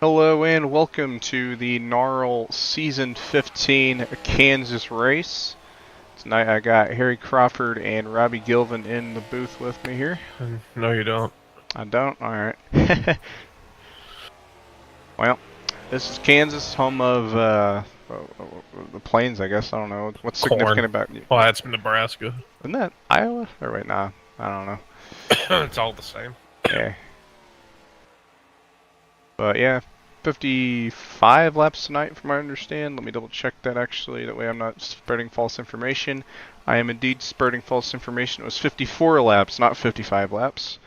Hello and welcome to the NARL Season 15 Kansas race. Tonight I got Harry Crawford and Robbie Gilvin in the booth with me here. No, you don't. I don't? Alright. Well, this is Kansas, home of the Plains, I guess. I don't know. What's significant about you? Well, that's Nebraska. Isn't that Iowa? Or wait, nah. I don't know. It's all the same. Yeah. But yeah, 55 laps tonight from what I understand. Let me double check that actually, that way I'm not spreading false information. I am indeed spreading false information. It was 54 laps, not 55 laps.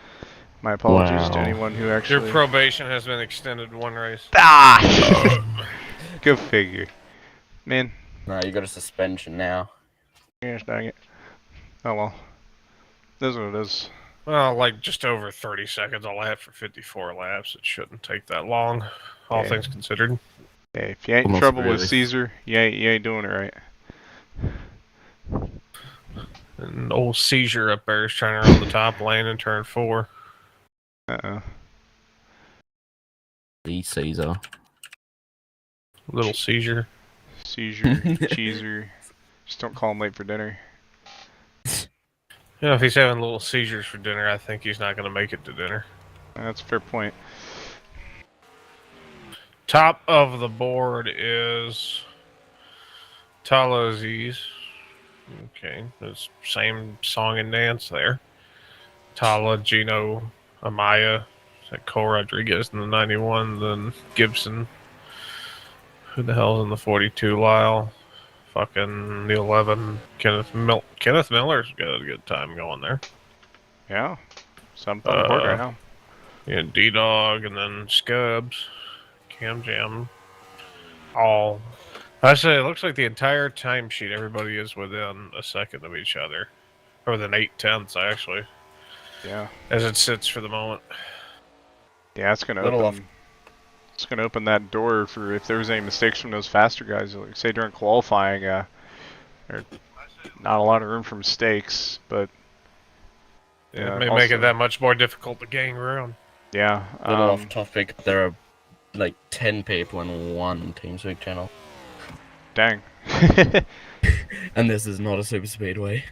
My apologies to anyone who actually... Your probation has been extended one race. Ah! Go figure. Man. No, you got a suspension now. Gosh dang it. Oh well. This is what it is. Well, like just over 30 seconds a lap for 54 laps. It shouldn't take that long, all things considered. Hey, if you ain't in trouble with Caesar, you ain't doing it right. And old Seizure up there is trying to run the top lane in turn 4. Uh-oh. The Caesar. Little Seizure. Seizure, cheeser. Just don't call him late for dinner. You know, if he's having little seizures for dinner, I think he's not going to make it to dinner. That's a fair point. Top of the board is TalhaDevYT. Okay, it's same song and dance there. Talha, Gino, Amaya, Cole Rodriguez in the 91, then Gibson. Who the hell's in the 42? Lyle. Fucking the 11. Kenneth Miller's got a good time going there. Yeah. Something on the board right now. Yeah, D-Dog, and then Scubs. Cam Jam. All. I say it looks like the entire timesheet, everybody is within a second of each other. Or within 8/10, actually. Yeah. As it sits for the moment. Yeah, it's gonna open. It's gonna open that door for if there's any mistakes from those faster guys. Like say during qualifying, there's not a lot of room for mistakes, but yeah, it may make it that much more difficult to gain ground. Yeah. A little off topic, there are like 10 people in one TeamSpeak channel. Dang. And this is not a super speedway.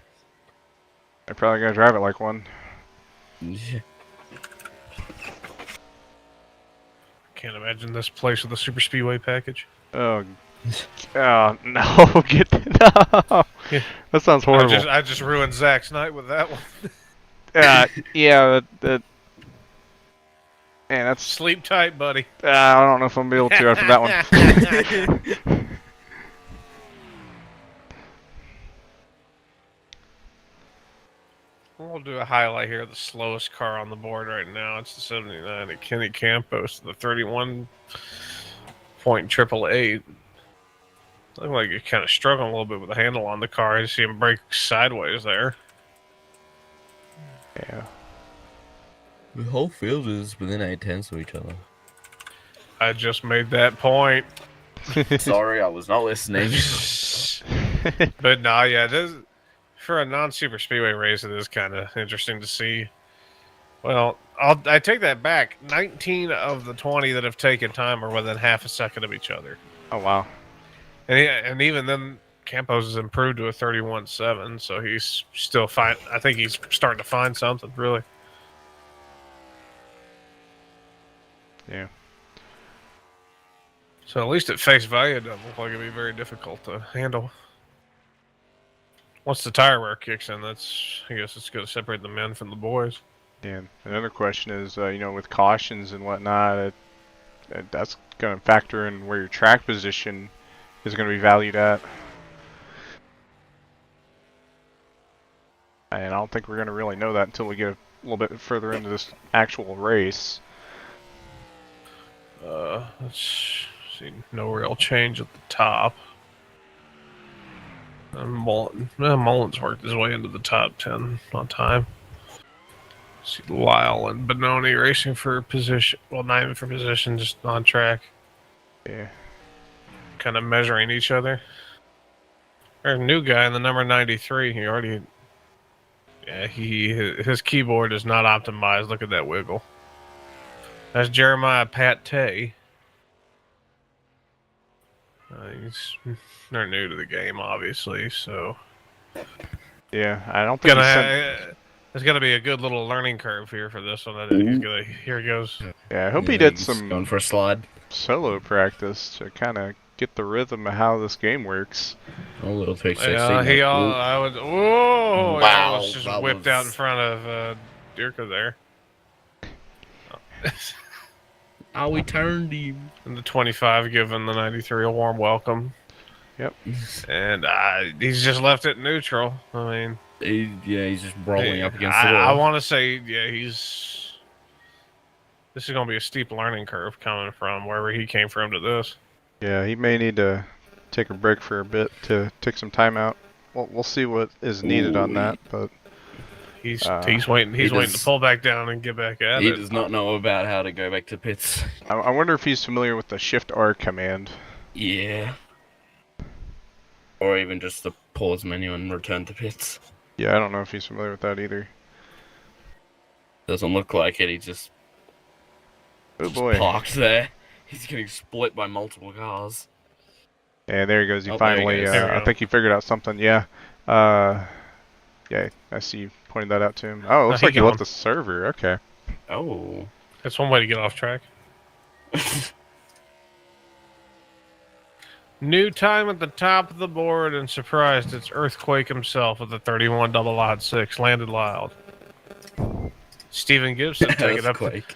They're probably gonna drive it like one. Yeah. Can't imagine this place with a super speedway package. Oh, no! No, Yeah. That sounds horrible. I just ruined Zach's night with that one. Yeah, man, that's Sleep tight, buddy. I don't know if I'm gonna be able to after that one. We'll do a highlight here of the slowest car on the board right now. It's the 79 at Kenny Campos, the 31.888. Look like you're kind of struggling a little bit with the handle on the car. You see him brake sideways there. Yeah. The whole field is within 8/10 of each other. I just made that point. Sorry, I was not listening. But no, yeah, this, for a non-super speedway race, it is kind of interesting to see. Well, I take that back. 19 of the 20 that have taken time are within half a second of each other. Oh wow. And even then, Campos has improved to a 31.7, so he's still fine. I think he's starting to find something, really. Yeah. So at least at face value, it doesn't look like it'd be very difficult to handle. Once the tire wear kicks in, I guess it's going to separate the men from the boys. Yeah. Another question is, you know, with cautions and whatnot, that's going to factor in where your track position is going to be valued at. And I don't think we're going to really know that until we get a little bit further into this actual race. Let's see, no real change at the top. Mullen's worked his way into the top 10 on time. See Lyle and Benoni racing for position. Well, not even for position, just on track. Yeah. Kind of measuring each other. There's a new guy in the number 93. He already... Yeah, his keyboard is not optimized. Look at that wiggle. That's Jeremiah Pate. They're new to the game, obviously, so Yeah, I don't think he sent. there's gonna be a good little learning curve here for this one. Here he goes. Yeah, I hope he Yeah, did he's some going for a slide. solo practice to kind of get the rhythm of how this game works. A little 360. Yeah, I would. Whoa! He Wow, almost just that whipped out in was- front of Dirka there. Oh, we turned him. And the 25 giving the 93 a warm welcome. Yep. And he's just left it neutral. I mean, He's just rolling up against the I wall. want to say, yeah, this is going to be a steep learning curve coming from wherever he came from to this. Yeah, he may need to take a break for a bit to take some time out. We'll see what is needed on that, but He's waiting. He's waiting to pull back down and get back at He it. does not know about how to go back to pits. I wonder if he's familiar with the Shift R command. Yeah. Or even just the pause menu and return to pits. Yeah, I don't know if he's familiar with that either. Doesn't look like it. He just Oh boy. parked there. He's getting split by multiple cars. Yeah, there he goes. He Oh, there finally, he goes. There we I go. think he figured out something. Yeah. Yeah, I see you pointed that out to him. Oh, it looks he like he gone. left the server. Okay. Oh. That's one way to get off track. New time at the top of the board, and surprised it's Earthquake himself with the 31 double odd 6 landed loud. Stephen Gibson taking up Earthquake.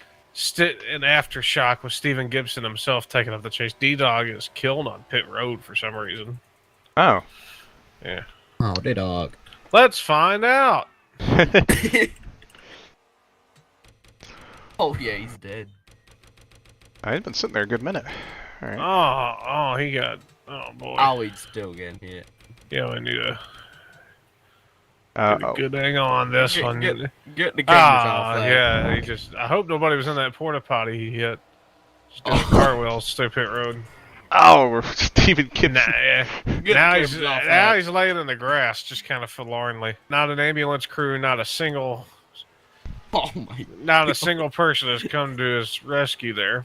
an aftershock with Stephen Gibson himself taking up the chase. D-Dog is killed on pit road for some reason. Oh. Yeah. Oh, D-Dog. Let's find out. Oh yeah, he's dead. I've been sitting there a good minute. All right. Oh, he got. Oh boy. Oh, he's still getting hit. Yeah, we need to Uh, get a good angle on this one. Get the cameras off there. Yeah. He just. I hope nobody was in that porta potty he hit. Just doing cartwheels, stay pit road. Oh, we're Stephen Gibson. Nah, yeah. Get Now the he's cameras off now there. he's laying in the grass, just kind of forlornly. Not an ambulance crew, not a single person has come to his rescue there.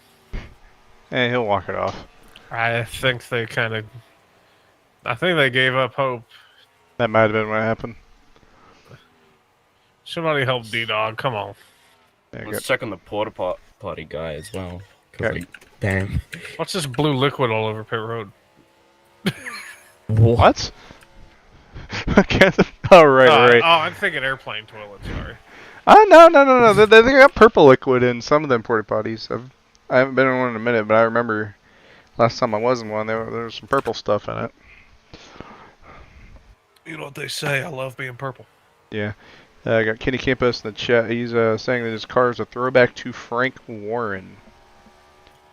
And he'll walk it off. I think they gave up hope. That might have been what happened. Somebody help D-Dog, come on. Yeah, Let's check on the porta potty guy as well. 'Cause, Okay. like, Damn. What's this blue liquid all over pit road? What? Okay. Oh, right. Oh, I'm thinking airplane toilet, sorry. No. They got purple liquid in some of them porta potties. I haven't been in one in a minute, but I remember last time I was in one, there was some purple stuff in it. You know what they say, I love being purple. Yeah. I got Kenny Campos in the chat. He's saying that his car is a throwback to Frank Warren.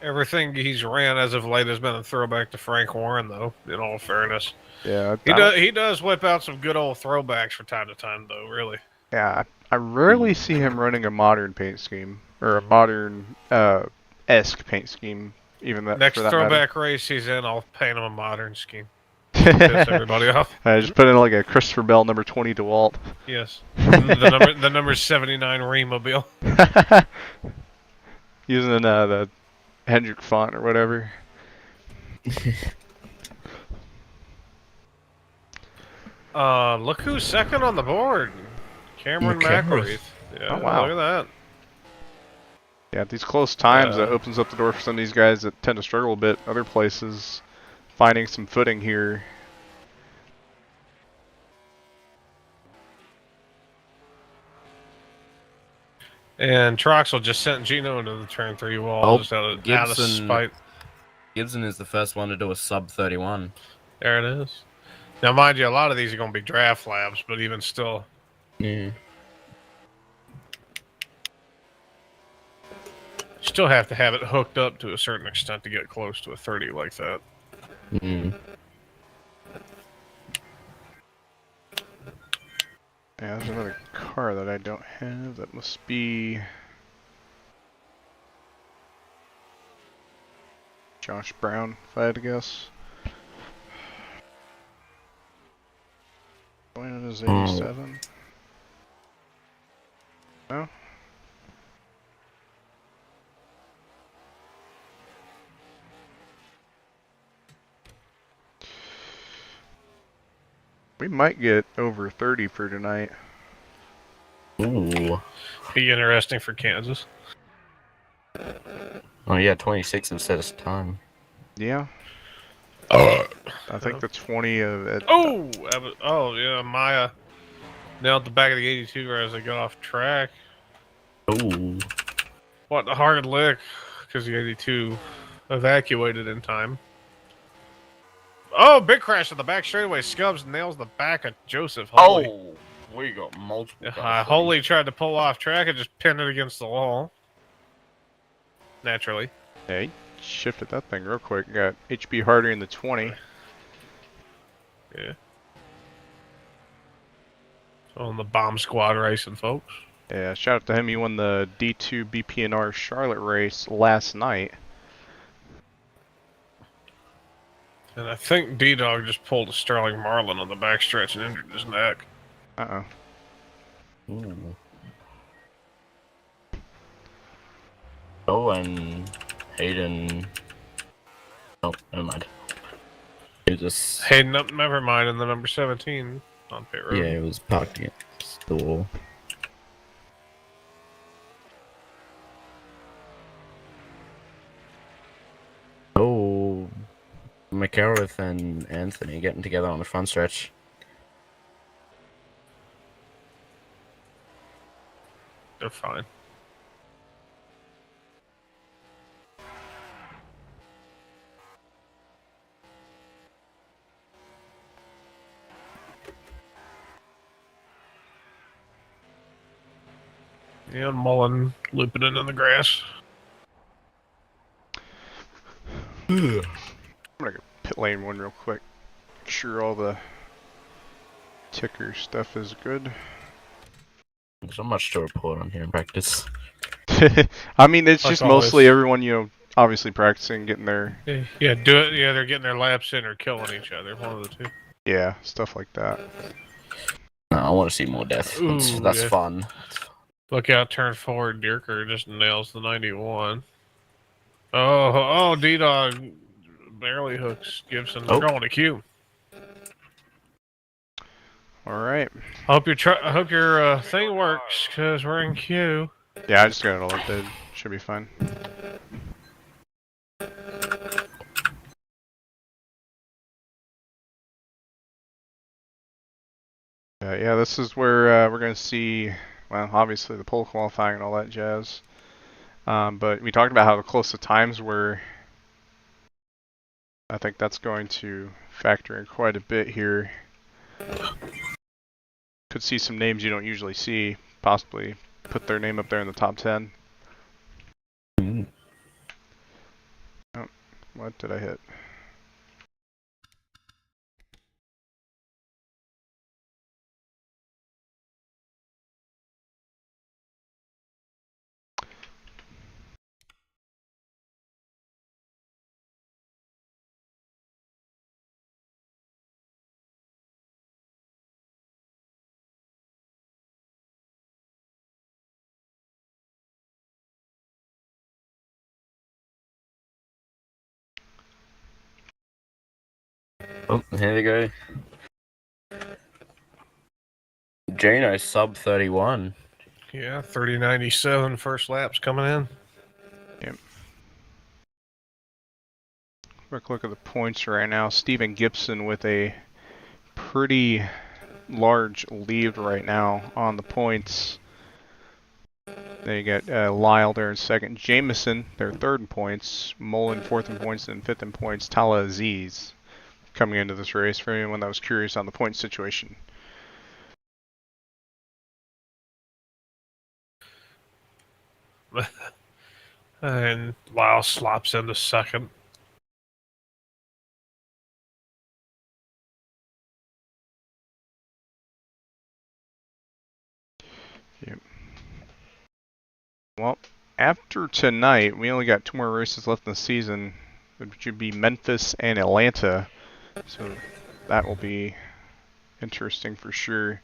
Everything he's ran as of late has been a throwback to Frank Warren, though, in all fairness. Yeah. He does whip out some good old throwbacks from time to time, though, really. Yeah, I rarely see him running a modern paint scheme or a modern esque paint scheme. Even that Next for that throwback race he's in, I'll paint him a modern scheme. Piss matter. everybody off. I just put in like a Christopher Bell number 20 DeWalt. Yes. the number 79 Remobile. Using the Hendrick font or whatever. Look who's second on the board. Cameron McElreath. Yeah, Oh, wow. look at that. Yeah, at these close times, that opens up the door for some of these guys that tend to struggle a bit. Other places, finding some footing here. And Troxel just sent Gino into the turn 3 wall Oh, just out of Gibson. spite. Gibson is the first one to do a sub 31. There it is. Now, mind you, a lot of these are going to be draft labs, but even still. Yeah. Still have to have it hooked up to a certain extent to get close to a 30 like that. Mm. Yeah, there's another car that I don't have. That must be Josh Brown, if I had to guess. When is 87? No? We might get over 30 for tonight. Ooh. Be interesting for Kansas. Oh yeah, 26 instead of time. Yeah. I think the 20 of it. Oh yeah, Maya nailed the back of the 82 as they got off track. Ooh. What a hard lick, because the 82 evacuated in time. Oh, big crash on the back straightaway. Scubs nails the back of Joseph Holy. Oh, we got multiple guys. Holy tried to pull off track and just pinned it against the wall. Naturally. Yeah, he shifted that thing real quick. Got HB Harder in the 20. Yeah. On the bomb squad racing, folks. Yeah, shout out to him. He won the D2 BPNR Charlotte race last night. And I think D-Dog just pulled a Sterling Marlin on the backstretch and injured his neck. Uh-oh. Ooh. Oh, and Hayden. Oh, never mind. It just. Hey, never mind. In the number 17 on pit road. Yeah, it was parked against the wall. Oh, McAuliffe and Anthony getting together on the front stretch. They're fine. Yeah, Mullen looping it in the grass. I'm gonna go pit lane one real quick. Make sure all the ticker stuff is good. There's not much to report on here in practice. I mean, it's Like just always. mostly everyone, you know, obviously practicing, getting their, Yeah, do it. Yeah, they're getting their laps in or killing each other. One of the two. yeah, stuff like that. No, I want to see more death. Ooh, That's yeah. fun. Look out, turn forward. Dierker just nails the 91. Oh, D-Dog barely hooks Gibson. They're going to Q. All right. I hope your thing works, because we're in Q. Yeah, I just got it all updated. Should be fine. Yeah, this is where we're going to see, well, obviously the pole qualifying and all that jazz. But we talked about how close the times were. I think that's going to factor in quite a bit here. Could see some names you don't usually see, possibly put their name up there in the top 10. Oh, what did I hit? Oh, here we go. Jano sub 31. Yeah, 30.97 first laps coming in. Yep. Quick look at the points right now. Steven Gibson with a pretty large lead right now on the points. Then you got Lyle there in second. Jamison, they're third in points. Mullen fourth in points, and fifth in points. TalhaDevYT coming into this race for anyone that was curious on the point situation. And Lyle slops into second. Yep. Well, after tonight, we only got 2 more races left in the season. It should be Memphis and Atlanta. So that will be interesting for sure.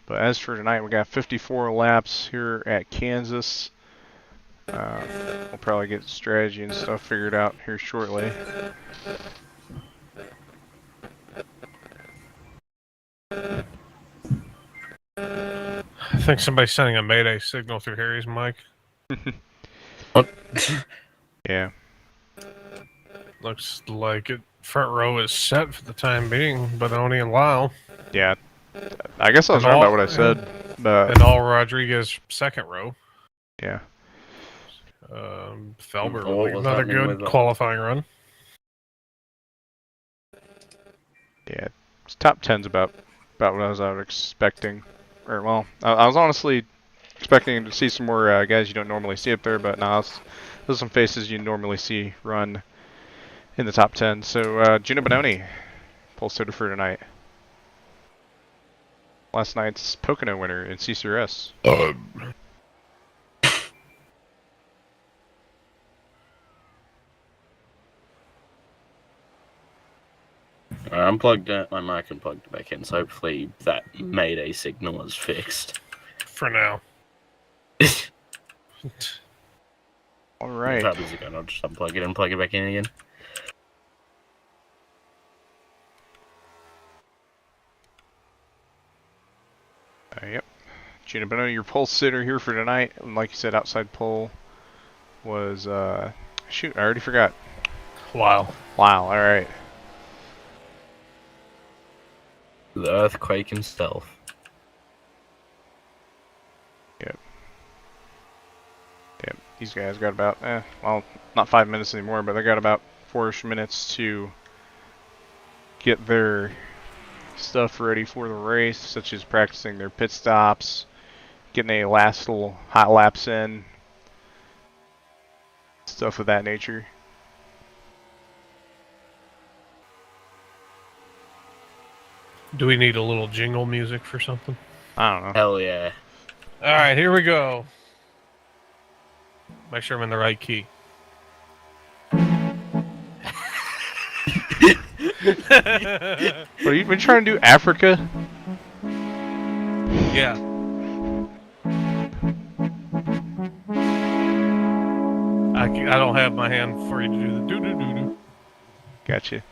But as for tonight, we got 54 laps here at Kansas. We'll probably get strategy and stuff figured out here shortly. think somebody's sending a mayday signal through Harry's mic. What? Yeah. Looks like it. Front row is set for the time being, but only in Lyle. Yeah. I guess I was And wrong all- about what I said. But And all Rodriguez second row. yeah. Felber What with was another happening good with that? qualifying run. Yeah. Top 10's about what I was expecting. Or, well, I was honestly expecting to see some more guys you don't normally see up there, but no, those are some faces you normally see run in the top 10. So, Gino Bononi, pole sitter for tonight. Last night's Pocono winner in CCRS. I unplugged my mic and plugged it back in, so hopefully that mayday signal is fixed. For now. All right. How does it go? I'll just unplug it and plug it back in again. Yep. Gino Bononi, your pole sitter here for tonight. And like you said, outside pole was, shoot, I already forgot. Wow. Wow, all right. The earthquake himself. Yep. These guys got about, well, not 5 minutes anymore, but they got about 4-ish minutes to get their stuff ready for the race, such as practicing their pit stops, getting a last little hot laps in, stuff of that nature. Do we need a little jingle music for something? I don't know. Hell yeah. Alright, here we go. Make sure I'm in the right key. What, you been trying to do Africa? Yeah. I don't have my hand for you to do the do-do-do-do. Gotcha.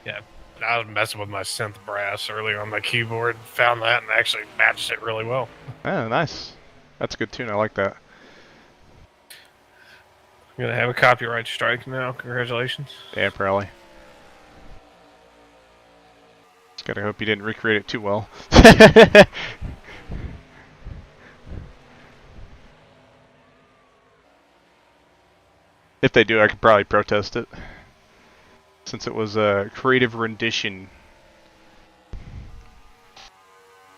Yeah, I was messing with my synth brass earlier on my keyboard, found that, and actually matched it really well. Oh, nice. That's a good tune. I like that. I'm gonna have a copyright strike now. Congratulations. Yeah, probably. Just gotta hope you didn't recreate it too well. If they do, I could probably protest it, since it was a creative rendition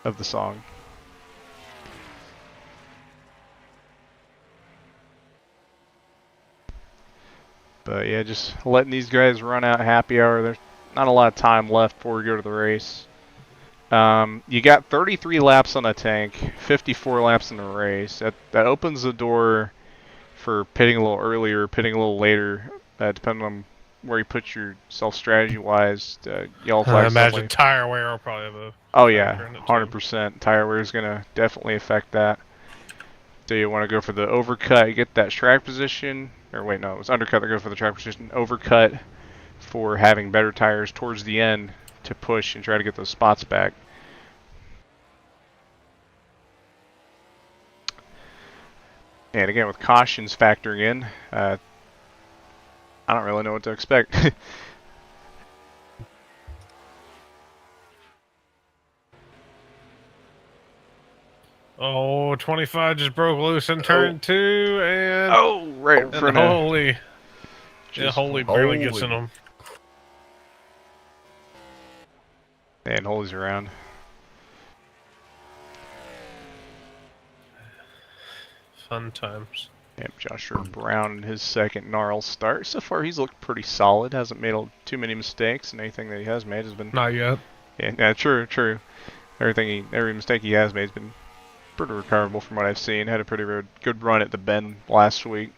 of the song. But yeah, just letting these guys run out happy hour. There's not a lot of time left before we go to the race. You got 33 laps on a tank, 54 laps in the race. That opens the door for pitting a little earlier, pitting a little later, depending on where you put yourself strategy-wise. Yellow I flag. imagine tire wear will probably have a. Oh yeah, factor in it, too. 100%. Tire wear is gonna definitely affect that. Do you want to go for the overcut, get that track position? Or wait, no, it was undercut that go for the track position. Overcut for having better tires towards the end to push and try to get those spots back. And again, with cautions factoring in, I don't really know what to expect. Oh, 25 just broke loose in turn 2, and Oh, right in front of. holy, yeah, Just holy barely gets holy. in them. And Holy's around. Fun times. Yep, Joshua Brown in his second NARL start. So far, he's looked pretty solid. Hasn't made too many mistakes, and anything that he has made has been. Not yet. Yeah, true. Every mistake he has made has been pretty recoverable from what I've seen. Had a pretty good run at the Bend last week.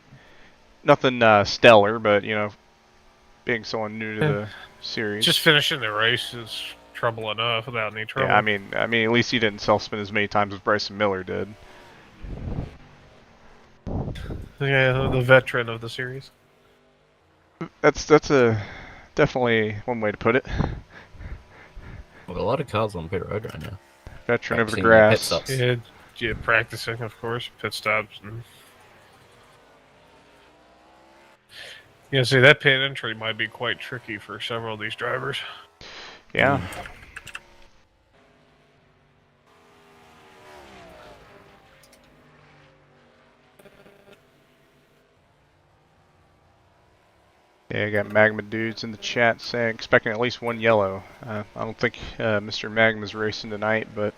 Nothing stellar, but you know, being someone new to the series. Just finishing the race is trouble enough without any trouble. Yeah, I mean, at least he didn't self-spin as many times as Bryson Miller did. Yeah, the veteran of the series. That's a definitely one way to put it. Well, a lot of cars on pit road right now. Veteran of the Practicing their pit grass. stops. Yeah, yeah, practicing, of course, pit stops. And... Yeah, see, that pit entry might be quite tricky for several of these drivers. Yeah. Yeah, I got Magma dudes in the chat saying expecting at least one yellow. I don't think Mr. Magma's racing tonight, but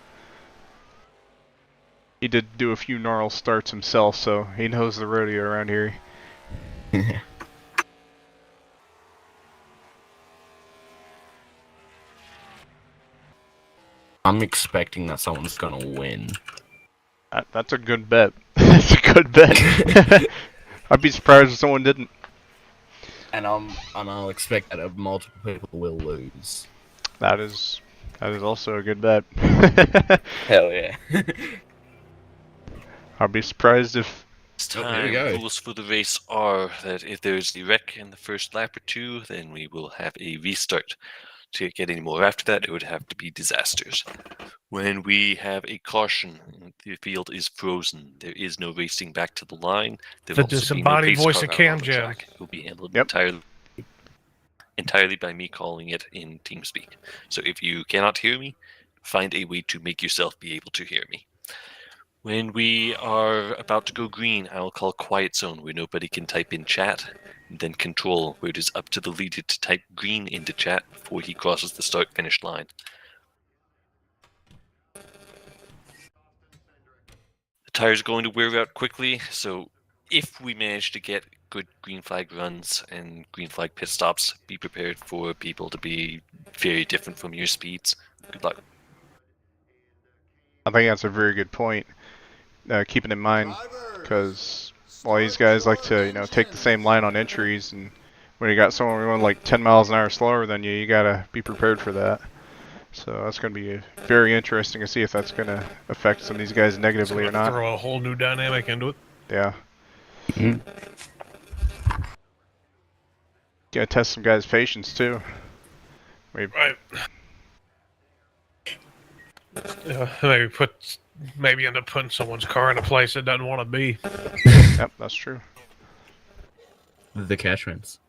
he did do a few NARL starts himself, so he knows the rodeo around here. I'm expecting that someone's gonna win. That's a good bet. That's a good bet. I'd be surprised if someone didn't. And I'll expect that multiple people will lose. That is also a good bet. Hell yeah. I'd be surprised if... Here we go. Rules for the race are that if there's a wreck in the first lap or two, then we will have a restart. To get any more after that, it would have to be disasters. When we have a caution, the field is frozen. There is no racing back to the line. The There'll also be no disembodied pace voice car of out Cam on the Jam. track. It will be handled Yep. entirely by me calling it in TeamSpeak. So if you cannot hear me, find a way to make yourself be able to hear me. When we are about to go green, I will call quiet zone where nobody can type in chat, and then control where it is up to the leader to type green into chat before he crosses the start-finish line. The tires are going to wear out quickly, so if we manage to get good green flag runs and green flag pit stops, be prepared for people to be very different from your speeds. Good luck. I think that's a very good point. Keeping in mind, because all these guys like to, you know, take the same line on entries, and when you got someone going like 10 miles an hour slower than you, you gotta be prepared for that. So that's going to be very interesting to see if that's going to affect some of these guys negatively or not. Throw a whole new dynamic into it. Yeah. Gotta test some guys' patience too. Right. Maybe end up putting someone's car in a place it doesn't want to be. Yep, that's true. The Cashmans.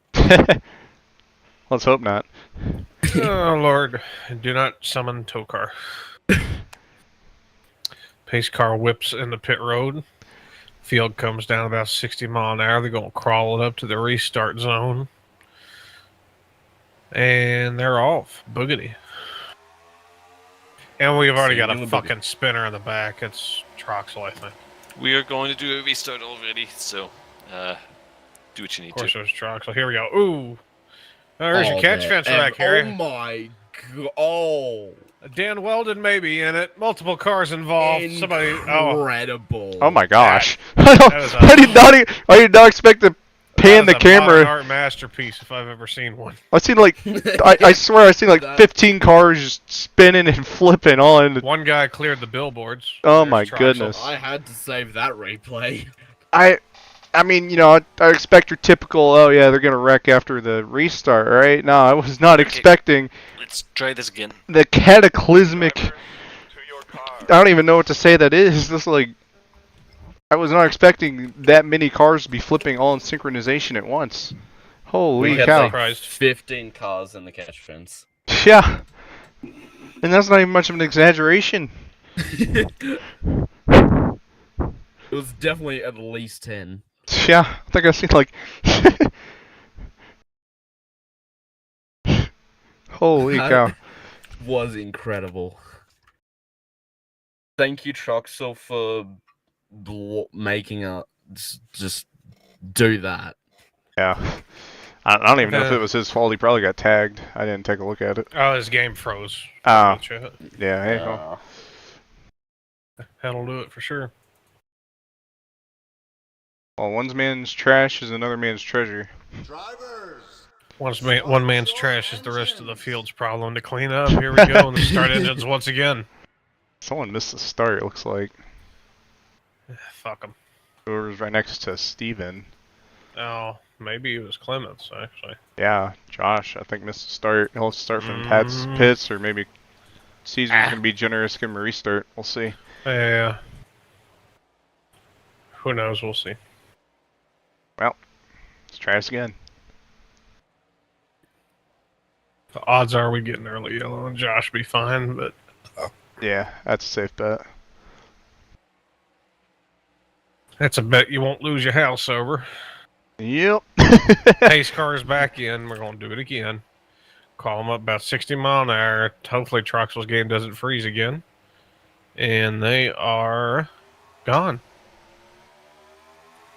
Let's hope not. Oh Lord, do not summon tow car. Pace car whips in the pit road. Field comes down about 60 mile an hour. They're going to crawl it up to the restart zone. And they're off. Boogity. And we've already got a fucking spinner in the back. It's Troxel, I think. We are going to do a restart already, so do what you need Of course, to. there's Troxel. Here we go. Ooh. There's your catch fence back here. Oh my god. Oh. Dan Weldon may be in it. Multiple cars involved. Somebody. Incredible. Oh my gosh! is a- I did not expect to pan the That is a modern camera. art masterpiece if I've ever seen one. I've seen like, I swear I've seen like 15 cars just spinning and flipping all in. One guy cleared the billboards. Oh There's my Troxel. goodness! I had to save that replay. I mean, you know, I expect your typical, oh yeah, they're gonna wreck after the restart, right? No, I was not expecting Let's try this again. the cataclysmic. I don't even know what to say that is. This like, I was not expecting that many cars to be flipping all in synchronization at once. Holy We had cow! like Christ. 15 cars in the catch fence. Yeah, and that's not even much of an exaggeration. It was definitely at least 10. Yeah, I think I've seen like. Holy cow! Was incredible. Thank you, Troxel, for making us just do that. Yeah, I don't even know if it was his fault. He probably got tagged. I didn't take a look at it. Oh, this game froze. Oh, Chat. yeah. Hey, well, That'll do it for sure. one man's trash is another man's treasure. One man's trash is the rest of the field's problem to clean up. Here we go, and the start engines once again. Someone missed the start. It looks like Fuck him. whoever's right next to Steven. Oh, maybe it was Clements, actually. Yeah, Josh, I think missed the start. He'll start from Pat's pits, or maybe Caesar's gonna be generous, give him a restart. We'll see. Yeah. Who knows? We'll see. Well, let's try this again. The odds are we get an early yellow and Josh be fine, but Yeah, that's a safe bet. that's a bet you won't lose your house over. Yep. Pace cars back in. We're going to do it again. Call them up about 60 mile an hour. Hopefully Troxel's game doesn't freeze again. And they are gone.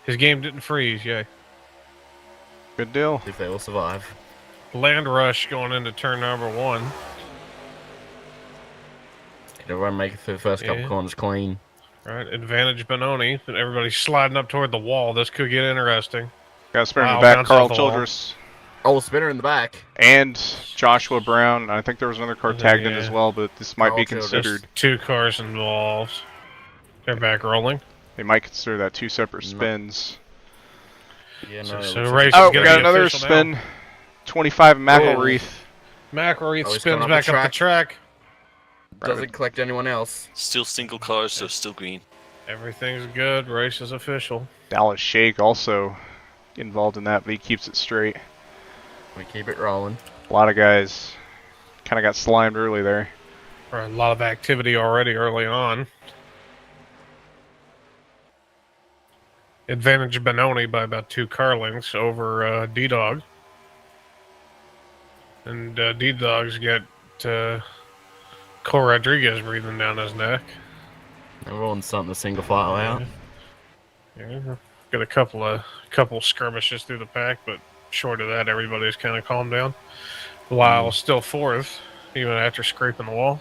His game didn't freeze, yay. Good deal. If they will survive. Land rush going into turn number 1. Can everyone make it through the first couple corners clean? Right, advantage Benoni. And everybody's sliding up toward the wall. This could get interesting. Got a spinner in Wow, the back, bounce Carl off the wall. Childress. Oh, spinner in the back. And Joshua Brown. I think there was another car tagged in Yeah. as well, but this might Carl be Childress. considered. 2 cars involved. They're back rolling. They might consider that 2 separate spins. Yeah, So- no. so it looks race like- Oh, is we gonna got be another official spin. 25 McElreath. McElreath Oh, he's spins coming back up up the the track. Doesn't collect anyone else. Still single cars, so still green. Everything's good. Race is official. Dallas Shake also involved in that, but he keeps it straight. We keep it rolling. A lot of guys kind of got slimed early there. A lot of activity already early on. Advantage Benoni by about 2 car lengths over D-Dog. And D-Dog's got Cole Rodriguez breathing down his neck. Everyone's starting to single file out. Yeah. Got a couple skirmishes through the pack, but short of that, everybody's kind of calmed down. Lyle's still 4th, even after scraping the wall.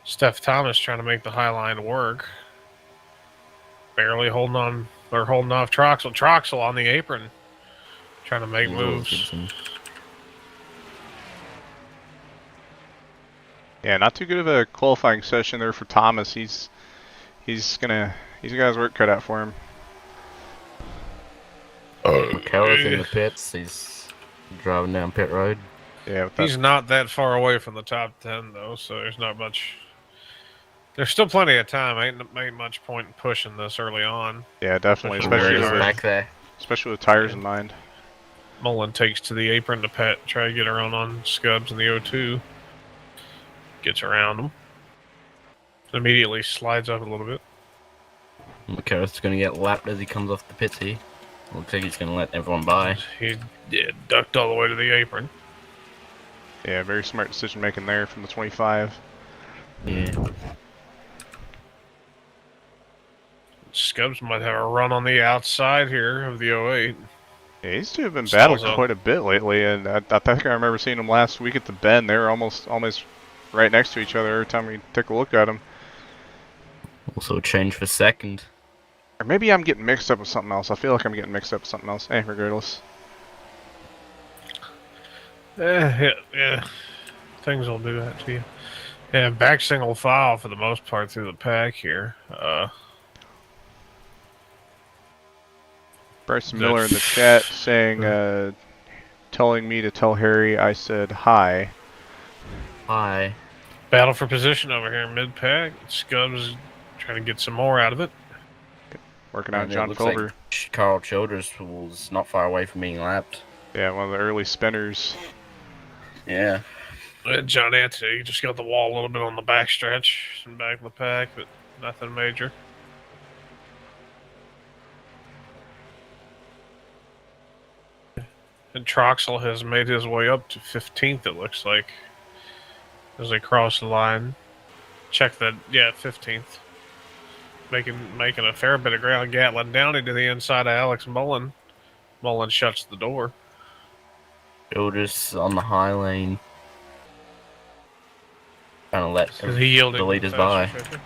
Steph Thomas trying to make the high line work. Barely holding on, or holding off Troxel. Troxel on the apron. Trying to make moves. Yeah, not too good of a qualifying session there for Thomas. He's got his work cut out for him. McKellar's in the pits. He's driving down pit road. Yeah, with that. He's not that far away from the top 10, though, so there's not much. There's still plenty of time. Ain't much point in pushing this early on. Yeah, definitely, Especially especially where with, back there. especially with tires in mind. Mullen takes to the apron to try to get around on Scubs in the O2. Gets around him. Immediately slides up a little bit. McKellar's going to get lapped as he comes off the pits here. Looks like he's going to let everyone by. He ducked all the way to the apron. Yeah, very smart decision making there from the 25. Yeah. Scubs might have a run on the outside here of the 08. Yeah, these two have been Stalls battled up. quite a bit lately, and I think I remember seeing them last week at the bend. They were almost right next to each other every time we take a look at them. Also change for second. Or maybe I'm getting mixed up with something else. I feel like I'm getting mixed up with something else. Regardless. Yeah. Things will do that to you. Yeah, back single file for the most part through the pack here. Bryson Miller in the chat saying, telling me to tell Harry I said hi. Hi. Battle for position over here in mid-pack. Scubs trying to get some more out of it. Working out And it John looks Culver. like Carl Childress was not far away from being lapped. Yeah, one of the early spinners. Yeah. John Anthony just got the wall a little bit on the back stretch and back of the pack, but nothing major. And Troxel has made his way up to 15th, it looks like, as they cross the line. Check that, yeah, 15th. Making a fair bit of ground. Gatlin Downey to the inside of Alex Mullen. Mullen shuts the door. Childress on the high lane. Trying to let Is he yielding the leaders faster, by. Fisher?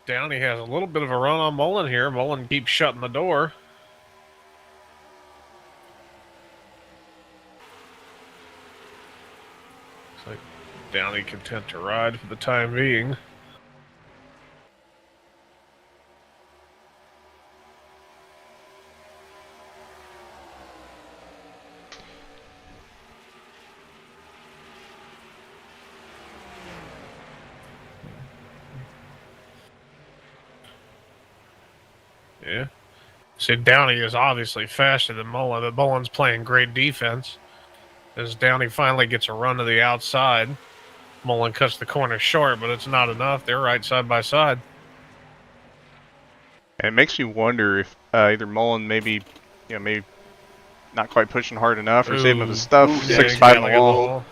Downey has a little bit of a run on Mullen here. Mullen keeps shutting the door. Looks like Downey content to ride for the time being. Yeah. See, Downey is obviously faster than Mullen, but Mullen's playing great defense. As Downey finally gets a run to the outside, Mullen cuts the corner short, but it's not enough. They're right side by side. And it makes me wonder if either Mullen maybe not quite pushing hard enough or saving up his stuff. Ooh, 6'5" in the Getting wall.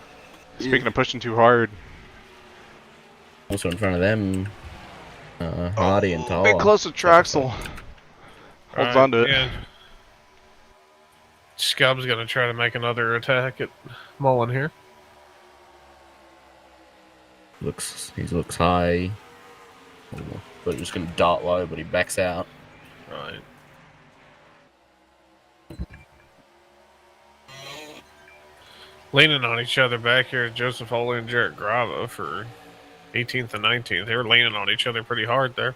Speaking of pushing too hard. Also in front of them, Hardy and Talha. Big close to Traxel. Holds on to it. Yeah. Scub's going to try to make another attack at Mullen here. He looks high. But he's just going to dart low, but he backs out. Right. Leaning on each other back here, Joseph Foley and Jarrett Grava for 18th and 19th. They were leaning on each other pretty hard there.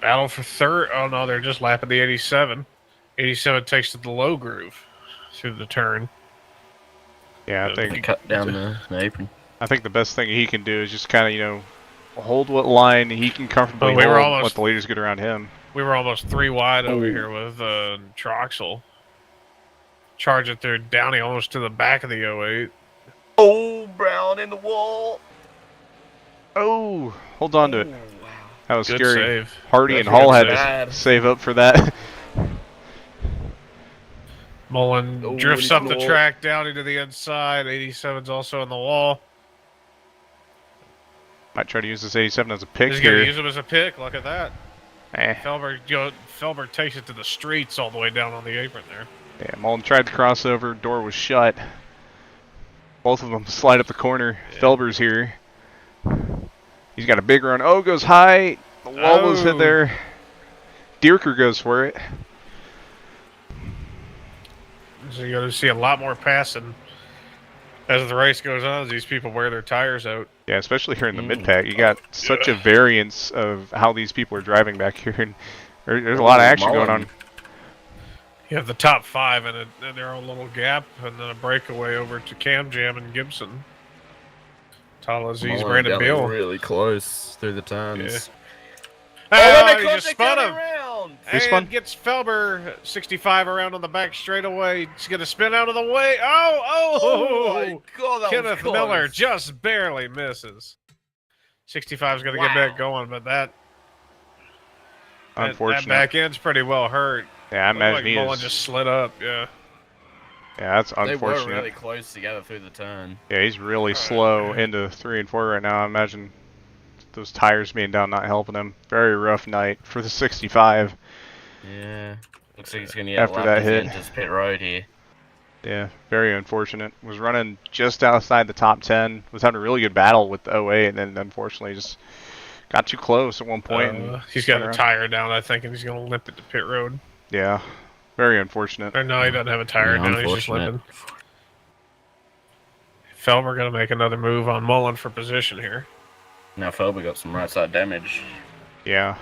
Battle for third. Oh, no, they're just lapping the 87. 87 takes to the low groove through the turn. Yeah, I think Cut down the apron. I think the best thing he can do is just kind of, hold what line he can comfortably we were hold, almost- let the leaders get around him. We were almost 3 wide over here with Troxel. Charge it through Downey almost to the back of the 08. Oh, Brown in the wall. Oh, hold on to it. That was Good scary. save. Hardy That's and Hall good had save. to save up for that. Mullen Oh, drifts he's up in the the wall. track, Downey to the inside. 87's also on the wall. Might try to use this 87 as a pick He's going here. to use him as a pick. Look at that. Eh. Felberg takes it to the streets all the way down on the apron there. Yeah, Mullen tried to cross over. Door was shut. Both of them slide up the corner. Yeah. Felber's here. He's got a big run. Oh, goes high. The wall was hit Oh. there. Dierker goes for it. So you're going to see a lot more passing as the race goes on, as these people wear their tires out. Yeah, especially here in the mid-pack. You got such a variance of how these people are driving back here. And there's a lot of action going on. You have the top 5 in their own little gap, and then a breakaway over to Cam Jam and Gibson. Talaziz, Brandon Beal. really close through the turns. Oh, he just spun him. Who spun? And gets Felber 65 around on the back straightaway. He's going to spin out of the way. Oh, my God, that Kenneth was Miller close. just barely misses. 65 is going to get back going, but that Unfortunate. back end's pretty well hurt. Yeah, I Looked like imagine he Mullen is. just slid up, yeah. Yeah, that's They were unfortunate. really close together through the turn. Yeah, he's really slow into 3 and 4 right now. I imagine those tires being down not helping him. Very rough night for the 65. Yeah. Looks like he's going to get After lapped that as he hit. enters pit road here. Yeah, very unfortunate. Was running just outside the top 10. Was having a really good battle with the 08, and then unfortunately just got too close at one point. And He's got spun a around. tire down, I think, and he's going to limp it to pit road. Yeah, very unfortunate. Or no, he doesn't have a tire Yeah, down. He's just unfortunate. limping. Felber going to make another move on Mullen for position here. Now Felber got some right side damage. Yeah.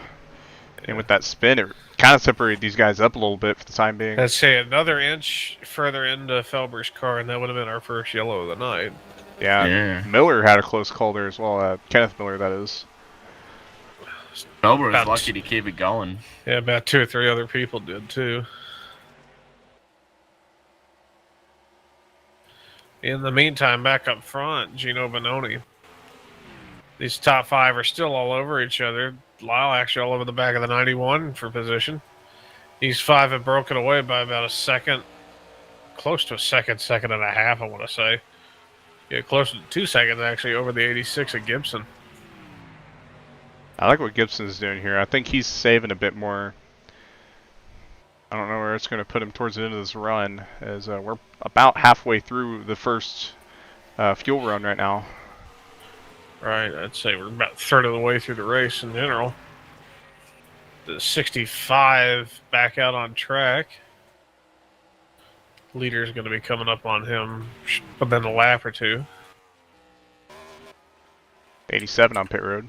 And with that spin, it kind of separated these guys up a little bit for the time being. Let's say another inch further into Felber's car, and that would have been our first yellow of the night. Yeah. Yeah. Miller had a close call there as well. Kenneth Miller, that is. Felber is About- lucky to keep it going. Yeah, about 2 or 3 other people did too. In the meantime, back up front, Gino Bononi. These top 5 are still all over each other. Lyle actually all over the back of the 91 for position. These 5 have broken away by about a second, close to a second and a half, I want to say. Yeah, close to 2 seconds actually over the 86 of Gibson. I like what Gibson's doing here. I think he's saving a bit more. I don't know where it's going to put him towards the end of this run, as we're about halfway through the first fuel run right now. Right, I'd say we're about a third of the way through the race in general. The 65 back out on track. Leader's going to be coming up on him within a lap or 2. 87 on pit road.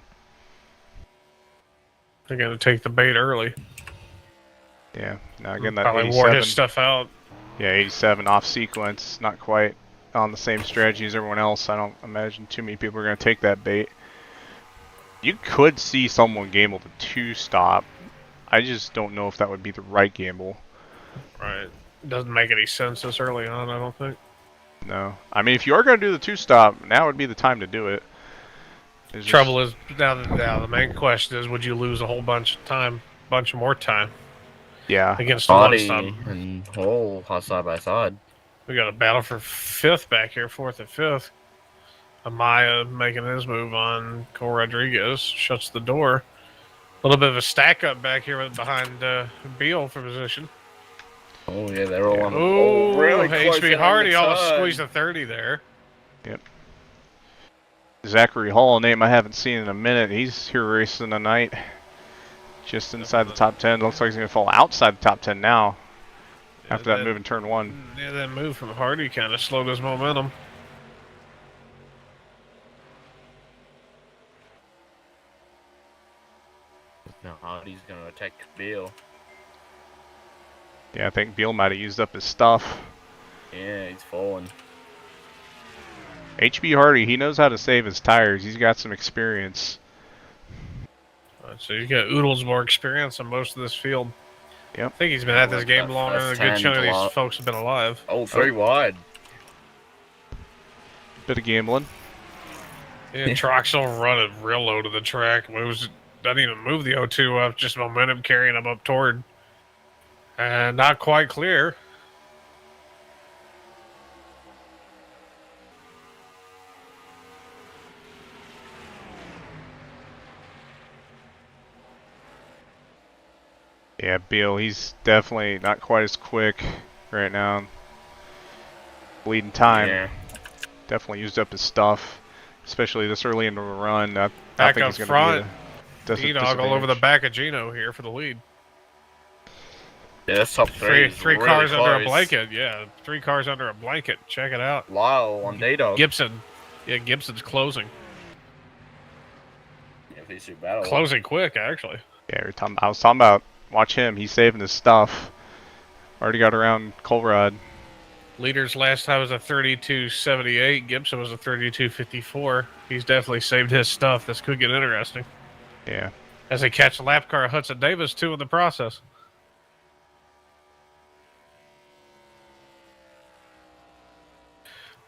They're going to take the bait early. Yeah. Now again, that Probably wore 87. his stuff out. Yeah, 87 off sequence. Not quite on the same strategy as everyone else. I don't imagine too many people are going to take that bait. You could see someone game able to 2-stop. I just don't know if that would be the right gamble. Right. Doesn't make any sense this early on, I don't think. No. I mean, if you are going to do the 2-stop, now would be the time to do it. Trouble is, now the main question is, would you lose a whole bunch of more time? Yeah. Against the Body one-stop. and whole hot side by side. We got a battle for 5th back here, 4th and 5th. Amaya making his move on Cole Rodriguez, shuts the door. A little bit of a stack up back here behind Beal for position. Oh, yeah, they're all on the really close HB in on Hardy the almost side. squeezed a 30 there. Yep. Zachary Hall, a name I haven't seen in a minute. He's here racing tonight. Just inside the top 10. Looks like he's going to fall outside the top 10 now. Yeah, After that move in turn 1. Yeah, that move from Hardy kind of slowed his momentum. No, Hardy's going to attack Beal. Yeah, I think Beal might have used up his stuff. Yeah, he's falling. HB Hardy, he knows how to save his tires. He's got some experience. So you got Oodles more experience than most of this field. Yep. I think he's been at this game longer than a good chunk of these folks have been alive. Oh, 3 wide. Bit of gambling. Yeah, Troxel running real low to the track. Doesn't even move the O2 up, just momentum carrying him up toward. And not quite clear. Yeah, Beal, he's definitely not quite as quick right now. Bleeding time. Yeah. Definitely used up his stuff, especially this early in the run. I Back think up he's front, going to D-Dog all over the back of Gino here for the lead. Yeah, that's top 3. Three really cars close. under a blanket. Yeah, 3 cars under a blanket. Check it out. Lyle on D-Dog. Gibson. Yeah, Gibson's closing. Yeah, if he's your battle. Closing quick, actually. Yeah, I was talking about, watch him. He's saving his stuff. Already got around Colrad. Leader's last time was a 32.78. Gibson was a 32.54. He's definitely saved his stuff. This could get interesting. Yeah. As they catch a lap car of Hudson Davis, too, in the process.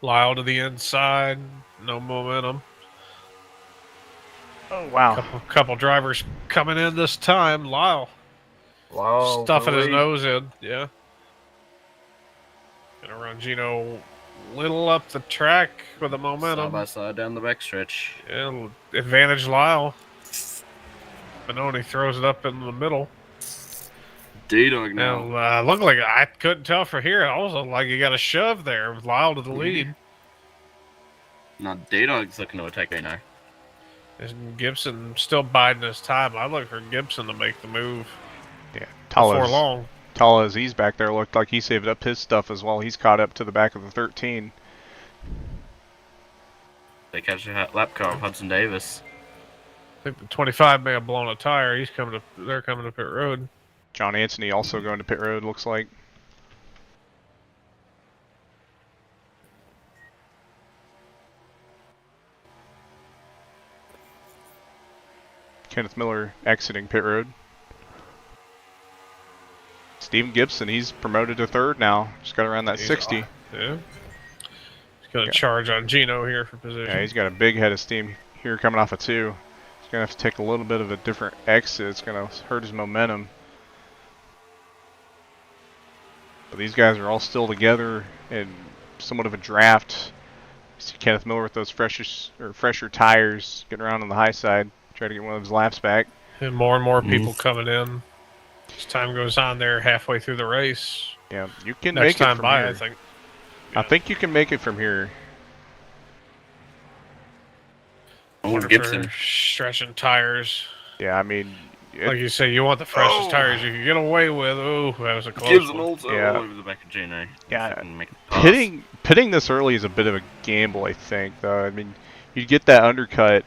Lyle to the inside. No momentum. Oh, wow. Couple drivers coming in this time. Lyle stuffing his nose in. Yeah. Gonna run Gino little up the track with the momentum. Side by side down the backstretch. Yeah, advantage Lyle. Benoni throws it up in the middle. D-Dog now. And looked like I couldn't tell for here. It almost looked like he got a shove there with Lyle to the lead. No, D-Dog's looking to attack right now. And Gibson still biding his time. I look for Gibson to make the move Yeah. before long. Tala, he's back there, looked like he saved up his stuff as well. He's caught up to the back of the 13. They catch a lap car of Hudson Davis. I think the 25 may have blown a tire. They're coming to pit road. John Anthony also going to pit road, looks like. Kenneth Miller exiting pit road. Steven Gibson, he's promoted to 3rd now. Just got around that 60. Yeah. He's going to charge on Gino here for position. Yeah, he's got a big head of steam here coming off of 2. He's going to have to take a little bit of a different exit. It's going to hurt his momentum. But these guys are all still together in somewhat of a draft. See Kenneth Miller with those fresher tires, getting around on the high side, try to get one of his laps back. And more people coming in. As time goes on, they're halfway through the race. Yeah, you can Next make it time from by, here. I think. I think you can make it from here. Gibson. Stretching tires. Yeah, I mean, Like you say, you want the freshest tires you can get away with. Oh, that was a close Gibson one. also Yeah. all over the back of Gino. Yeah. And make it pass. pitting this early is a bit of a gamble, I think. Though I mean, you get that undercut.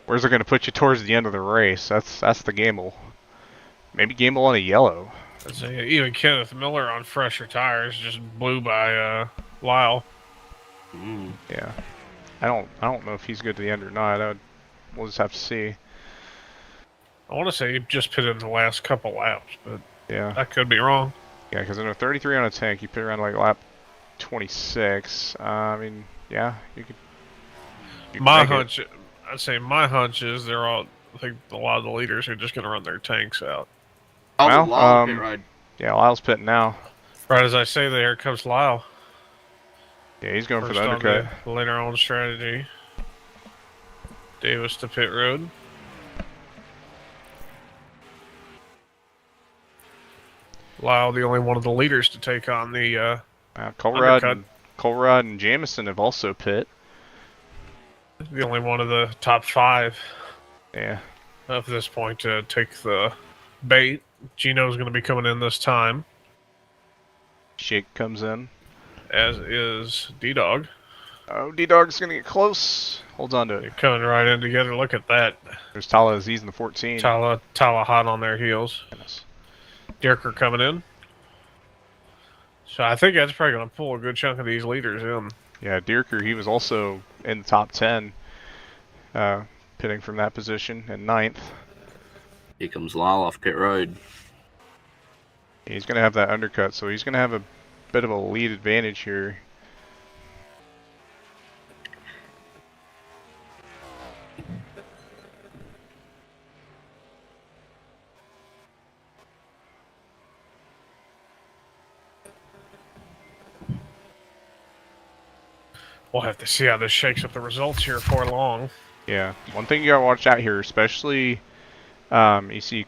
Where's it going to put you towards the end of the race? That's the gamble. Maybe gamble on a yellow. I'd say even Kenneth Miller on fresher tires just blew by Lyle. Yeah, I don't know if he's good to the end or not. We'll just have to see. I want to say he just pitted in the last couple laps, but Yeah. I could be wrong. Yeah, because I know 33 on a tank, you pit around like lap 26. I mean, yeah, you could. My hunch, I'd say my hunch is they're all. I think a lot of the leaders are just going to run their tanks out. Oh, Well, Lyle pit road. Yeah, Lyle's pitting now. Right as I say, there comes Lyle. Yeah, he's going First for the undercut. on the later on strategy. Davis to pit road. Lyle, the only one of the leaders to take on the Colrad and Jamison have also pit. the only one of the top 5 Yeah. at this point to take the bait. Gino's going to be coming in this time, Shake comes in. as is D-Dog. Oh, D-Dog's going to get close. Holds on to it. They're coming right in together. Look at that. There's Talha, he's in the 14. Talha hot on their heels. Goodness. Dirker coming in. So I think that's probably going to pull a good chunk of these leaders in. Yeah, Dierker, he was also in the top 10, pitting from that position in 9th. Here comes Lyle off pit road. He's going to have that undercut, so he's going to have a bit of a lead advantage here. We'll have to see how this shakes up the results here for long. Yeah, one thing you gotta watch out here, especially, you see,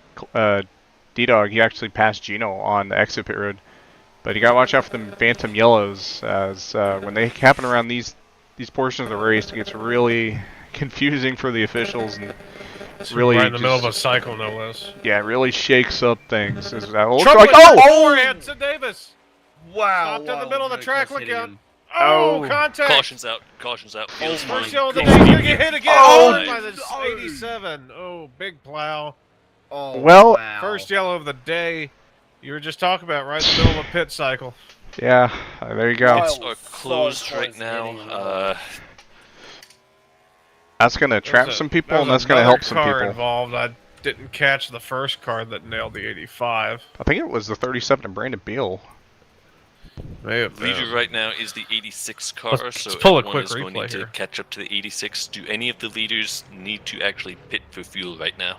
D-Dog, he actually passed Gino on the exit pit road, but you gotta watch out for the Bantam Yellows, as when they happen around these portions of the race, it gets really confusing for the officials, and really right in the middle of a cycle, no less. Yeah, it really shakes up things. Is that Forehand to Davis. Wow. Stopped in the middle of the track. Look out. Oh. Contact. Caution's out. Feels fine. First yellow of the day. He's going to get hit again. By the 87. Oh, big plow. Oh, Well, wow. First yellow of the day. You were just talking about right in the middle of a pit cycle. Yeah, there you go. Pits are closed right now. That's gonna trap some people, and that's gonna help some people. Involved. I didn't catch the first car that nailed the 85. I think it was the 37 of Brandon Beal. May have been. Leader right now is the 86 car, Let's so pull a everyone quick is going replay to here. catch up to the 86. Do any of the leaders need to actually pit for fuel right now?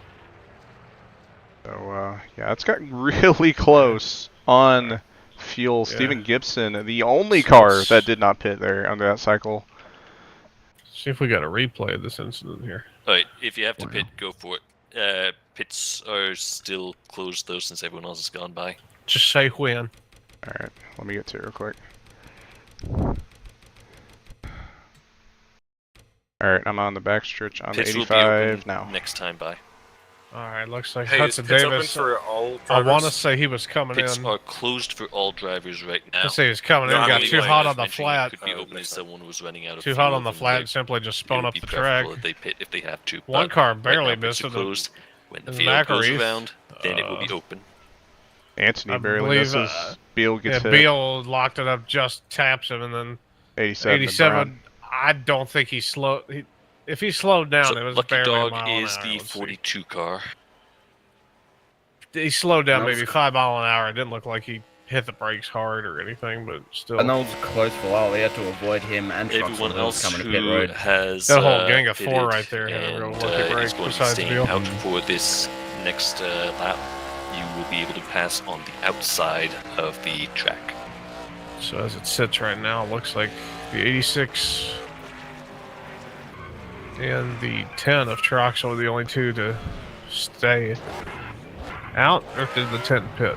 So, yeah, it's gotten really close on fuel. Yeah. Steven Gibson, the only car that did not pit there under that cycle. See if we got a replay of this incident here. Alright, if you have to pit, go for it. Pits are still closed though, since everyone else has gone by. Just say when. Alright, let me get to it real quick. Alright, I'm on the backstretch on Pits the will be 85 open now. next time by. Alright, looks like Hey, is Hudson pits open Davis. for all I drivers? want to say he was coming Pits in. are closed for all drivers right now. I say he was coming No, in, I got mean, too like, hot I on the was mentioning flat. It could be Oh, open if next time. someone was running out of Too fuel, hot on the then flat they- and simply just it spun would up be the preferable track. that they pit if they have to. One but car right barely now, missed pits it. are closed. When the in field goes Macarees, around, then it will be open. Anthony I barely believe, misses. Beal Yeah, gets hit. Beal locked it up, just taps him, and then 87. to 87. Brown. I don't think he slowed. If he slowed down, So it was Lucky barely a Dog mile an is hour. the Let's see. 42 car. He slowed down That was maybe 5 mile an hour. It didn't look like he hit the brakes hard or anything, but still. And that was close for a while. They had to avoid him and trucks Everyone on else coming to pit who road. has Got a whole gang of pitted four right there having a real and lucky break is going to be besides staying Beal. out for this next lap, you will be able to pass on the outside of the track. So as it sits right now, it looks like the 86 and the 10 of Trox are the only two to stay out, or did the 10 pit?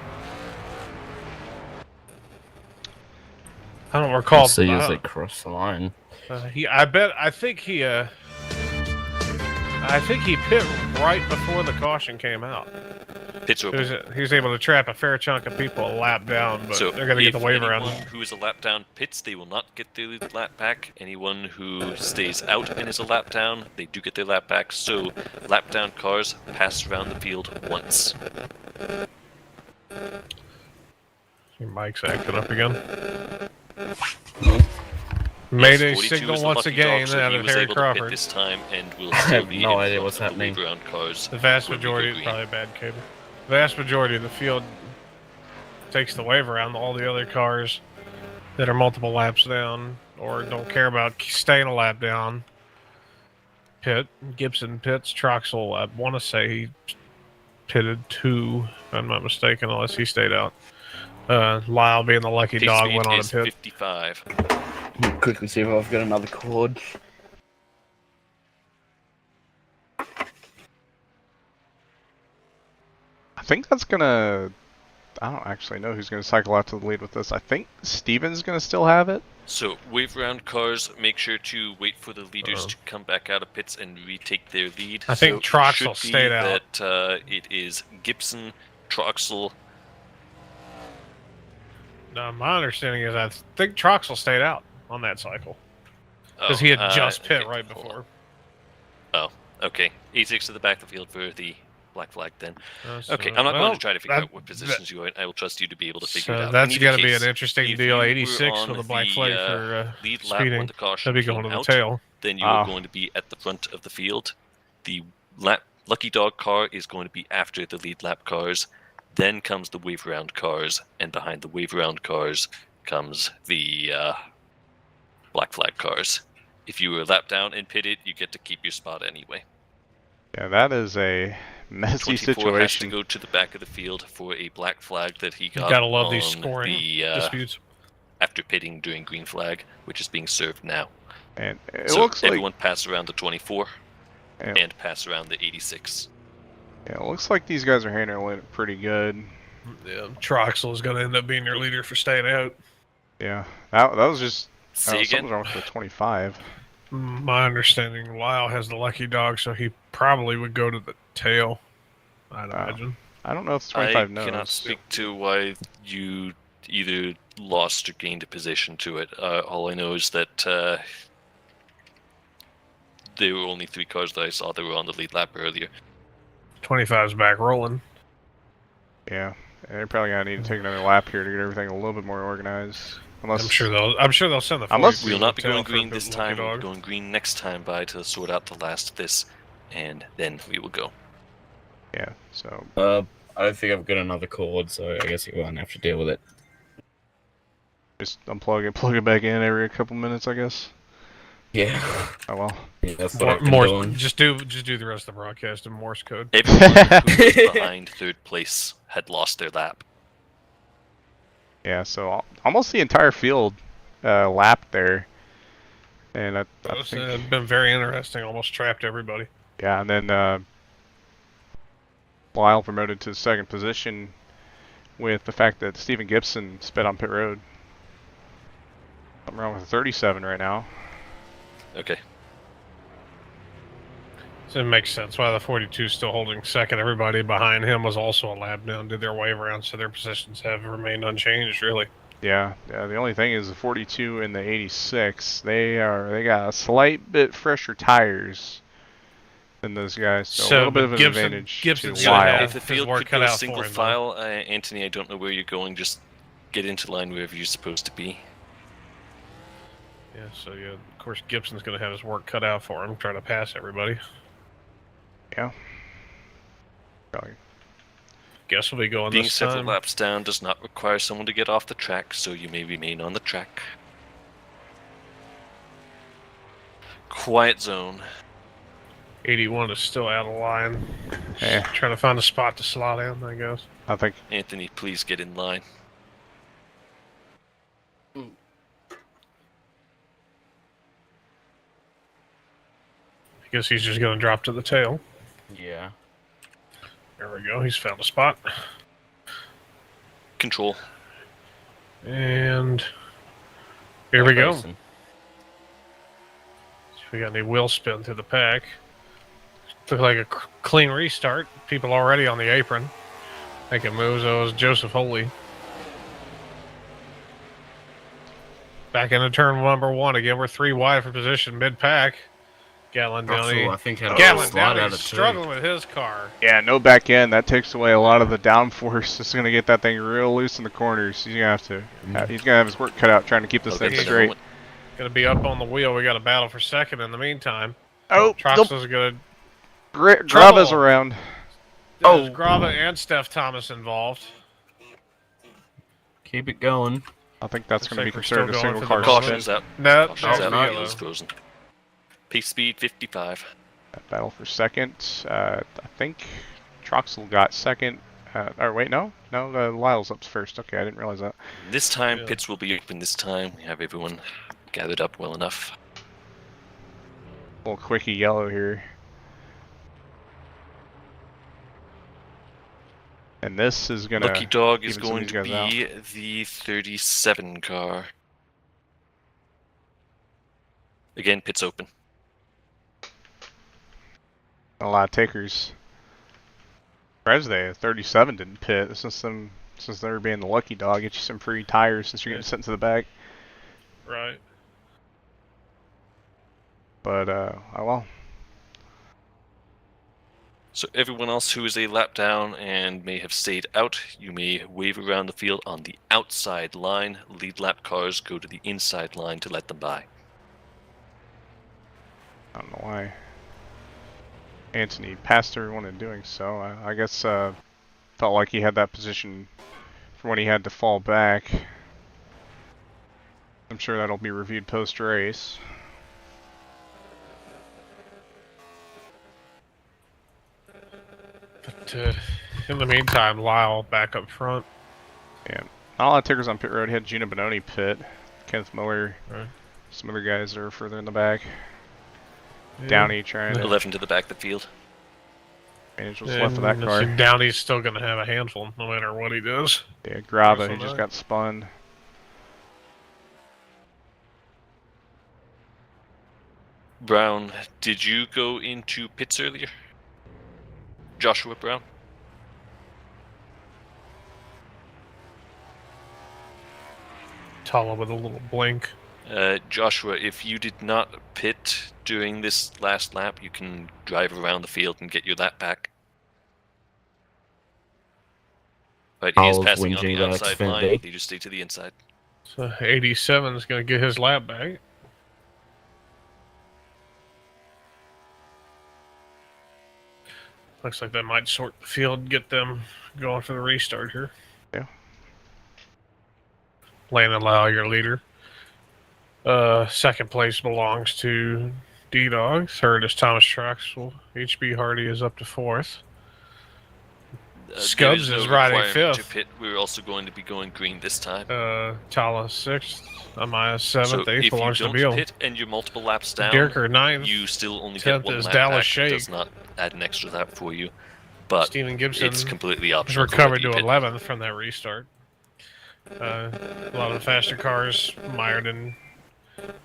I don't recall. See as they cross the line. I think he pit right before the caution came out. Pits He open. was able to trap a fair chunk of people a lap down, but So they're going to get the if waiver on anyone them. who is a lap down pits, they will not get their lap back. Anyone who stays out and is a lap down, they do get their lap back. So lap down cars pass around the field once. Your mic's acting up again. Mayday 42 signal is a once lucky again dog, so out he of was Harry able to pit Crawford. this time, and will I still have be no in idea front what's of the happening. wave around cars. The vast when we go majority, green. probably a bad cable. The vast majority of the field takes the wave around. All the other cars that are multiple laps down or don't care about staying a lap down pit. Gibson pits. Troxel, I want to say he pitted 2, if I'm not mistaken, unless he stayed out. Lyle, being the lucky Pit dog, speed went on a is pit. 55. Quickly see if I've got another cord. I think that's gonna. I don't actually know who's gonna cycle out to the lead with this. I think Steven's gonna still have it. So, wave round cars, make sure to wait for the leaders Uh-oh. to come back out of pits and retake their lead. I think so Troxel it should stayed be out. That it is Gibson, Troxel. No, my understanding is I think Troxel stayed out on that cycle. Because he had just pit okay, right hold on. before. Oh, okay. 86 to the back of the field for the black flag then. So- Okay, I'm not going well, to try to figure that- out what positions you're in. I will trust you to be able to figure So it out. that's In either got to be case, an interesting if deal. you were 86 on with a black the, flag for lead lap speeding. when the caution That'd be came going to the out, tail. then you are going to be at the front of the field. The lucky dog car is going to be after the lead lap cars. Then comes the wave around cars, and behind the wave around cars comes the black flag cars. If you were lap down and pitted, you get to keep your spot anyway. Yeah, that is a messy 24 has to situation. go to the back of the field for a black flag that he got. Gotta love on these scoring the, disputes. after pitting during green flag, which is being served now. And it so looks like everyone pass around the 24 yeah, and pass around the 86. yeah, it looks like these guys are handling it pretty good. Yeah, Troxel is going to end up being your leader for staying out. Yeah, that was just Say again? something's wrong with the 25. My understanding, Lyle has the lucky dog, so he probably would go to the tail, I'd imagine. I don't know if the I 25 knows. cannot speak to why you either lost or gained a position to it. All I know is that there were only 3 cars that I saw that were on the lead lap earlier. 25's back rolling. Yeah, they're probably gonna need to take another lap here to get everything a little bit more organized. Unless I'm sure they'll send the. Unless- 42 We will not be tail going for green the this lucky time. We'll dog. be going green next time by to sort out the last of this, and then we will go. yeah, so I don't think I've got another cord, so I guess you won't have to deal with it. just unplug it, plug it back in every couple minutes, I guess. Yeah. Oh well. Yeah, that's what I've been Morse, doing. just do the rest of the broadcast in Morse code. Everyone who was behind third place had lost their lap. Yeah, so almost the entire field lapped there, and I It's think been very interesting. Almost trapped everybody. yeah, and then Lyle promoted to second position with the fact that Stephen Gibson sped on pit road. I'm around with 37 right now. Okay. So it makes sense why the 42 is still holding second. Everybody behind him was also a lap down, did their wave around, so their positions have remained unchanged, really. Yeah, the only thing is the 42 and the 86. They got a slight bit fresher tires than those guys, so a little bit of an advantage Gibson's to gonna Lyle. have If the his field work could cut go out for single him, though. file, Anthony, I don't know where you're going. Just get into line wherever you're supposed to be. Yeah, so yeah, of course Gibson's going to have his work cut out for him, trying to pass everybody. Yeah. Probably. Guess we'll be going Being this several time. laps down does not require someone to get off the track, so you may remain on the track. Quiet zone. 81 is still out of line. Yeah. Trying to find a spot to slot in, I guess. I think Anthony, please get in line. I guess he's just going to drop to the tail. Yeah. There we go. He's found a spot. Control. And here we go. Person. See if we got any wheel spin through the pack. Look like a clean restart. People already on the apron. Making moves. That was Joseph Holy. Back into turn number 1. Again, we're 3 wide for position mid-pack. Gatlin Russell, I Downey. think, had a Gatlin slide out Downey's of 2. struggling with his car. yeah, no back end. That takes away a lot of the downforce. It's gonna get that thing real loose in the corners. He's gonna have to. He's gonna have his work cut out trying to keep this Okay, thing take a straight. moment. Gonna be up on the wheel. We got a battle for second in the meantime. Oh, Troxel's gonna... Grava's around. There's Grava and Steph Thomas involved. Keep it going. I think that's Looks going to like be we're considered a still going single for the car moment. spin. Caution's out. No, Caution's out. no. Wheel is frozen. Pace speed 55. Battle for second. I think Troxel got second. Or wait, no, Lyle's up first. Okay, I didn't realize that. This time, Yeah. pits will be open this time. We have everyone gathered up well enough. Little quickie yellow here. And this is gonna. Lucky Dog is even some of going these to guys be the 37 car. Again, pits open. A lot of takers. Presday, 37 didn't pit since they were being the lucky dog. Get you some free tires since you're getting sent to the back. Right. But oh well. So everyone else who is a lap down and may have stayed out, you may wave around the field on the outside line. Lead lap cars go to the inside line to let them by. I don't know why Anthony passed everyone in doing so. I guess felt like he had that position for when he had to fall back. I'm sure that'll be reviewed post-race. But in the meantime, Lyle back up front. Yeah, not a lot of takers on pit road. He had Gina Bononi pit, Kenneth Miller, Right. some other guys that are further in the back. Yeah. Downey trying to 11 to the back of the field. manage what's left of that And car. Downey's still going to have a handful no matter what he does. Yeah, Grava, he Wrestle just that. got spun. Brown, did you go into pits earlier? Joshua Brown? Tala with a little blink. Joshua, if you did not pit during this last lap, you can drive around the field and get your lap back. Right, he is Paul's passing on whinging the about outside Xfinity. line. You just stay to the inside. So 87 is going to get his lap back. Looks like that might sort the field, get them going for the restart here. Yeah. Landon Lau, your leader. Second place belongs to D-Dog. Third is Thomas Troxel. HB Hardy is up to fourth. There Scubs no is riding requirement fifth. To pit. We're also going to be going green this time. Tala sixth. Amaya seventh. So Eighth if you belongs to don't Beal. pit and you're multiple laps down, Dirker ninth. you still only 10th get one is lap Dallas back. Shake. It does not add an extra lap for you, but Stephen Gibson it's completely has optional. recovered to whether you 11th from that restart. A lot of the faster cars mired in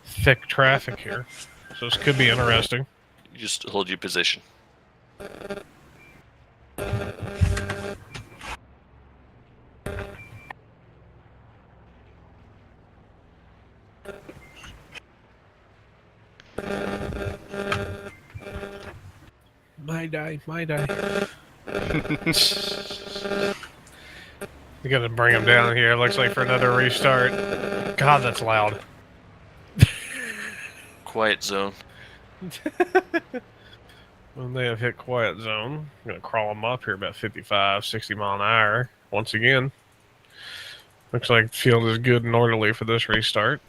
thick traffic here, so this could be interesting. pit. You just hold your position. My die. We gotta bring him down here. Looks like for another restart. God, that's loud. Quiet zone. When they have hit quiet zone, I'm gonna crawl them up here about 55, 60 mile an hour once again. Looks like the field is good and orderly for this restart.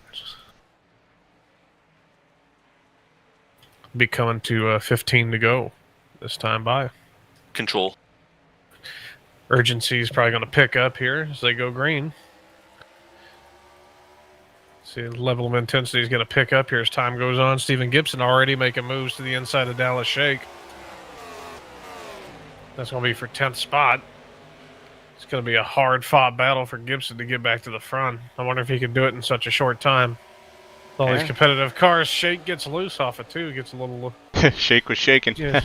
Be coming to 15 to go this time by. Control. Urgency is probably going to pick up here as they go green. See, the level of intensity is going to pick up here as time goes on. Stephen Gibson already making moves to the inside of Dallas Shake. That's going to be for 10th spot. It's going to be a hard-fought battle for Gibson to get back to the front. I wonder if he can do it in such a short time. All these Yeah. competitive cars, Shake gets loose off it too. Gets a little. Shake was shaking. Yeah.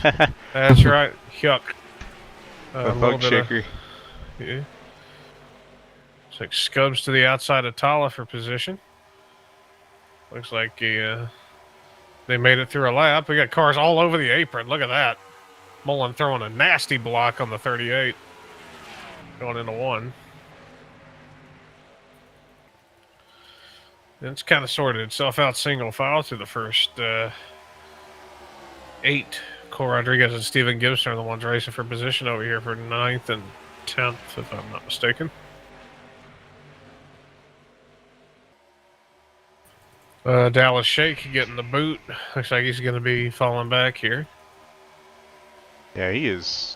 That's right. Yuck. The A little bug bit of- shaker. yeah. Looks like Scubs to the outside of Tala for position. Looks like they made it through a lap. We got cars all over the apron. Look at that. Mullen throwing a nasty block on the 38. Going into one. It's kind of sorted itself out single file through the first 8. Cole Rodriguez and Steven Gibson are the ones racing for position over here for 9th and 10th, if I'm not mistaken. Dallas Shake getting the boot. Looks like he's going to be falling back here. Yeah, he is.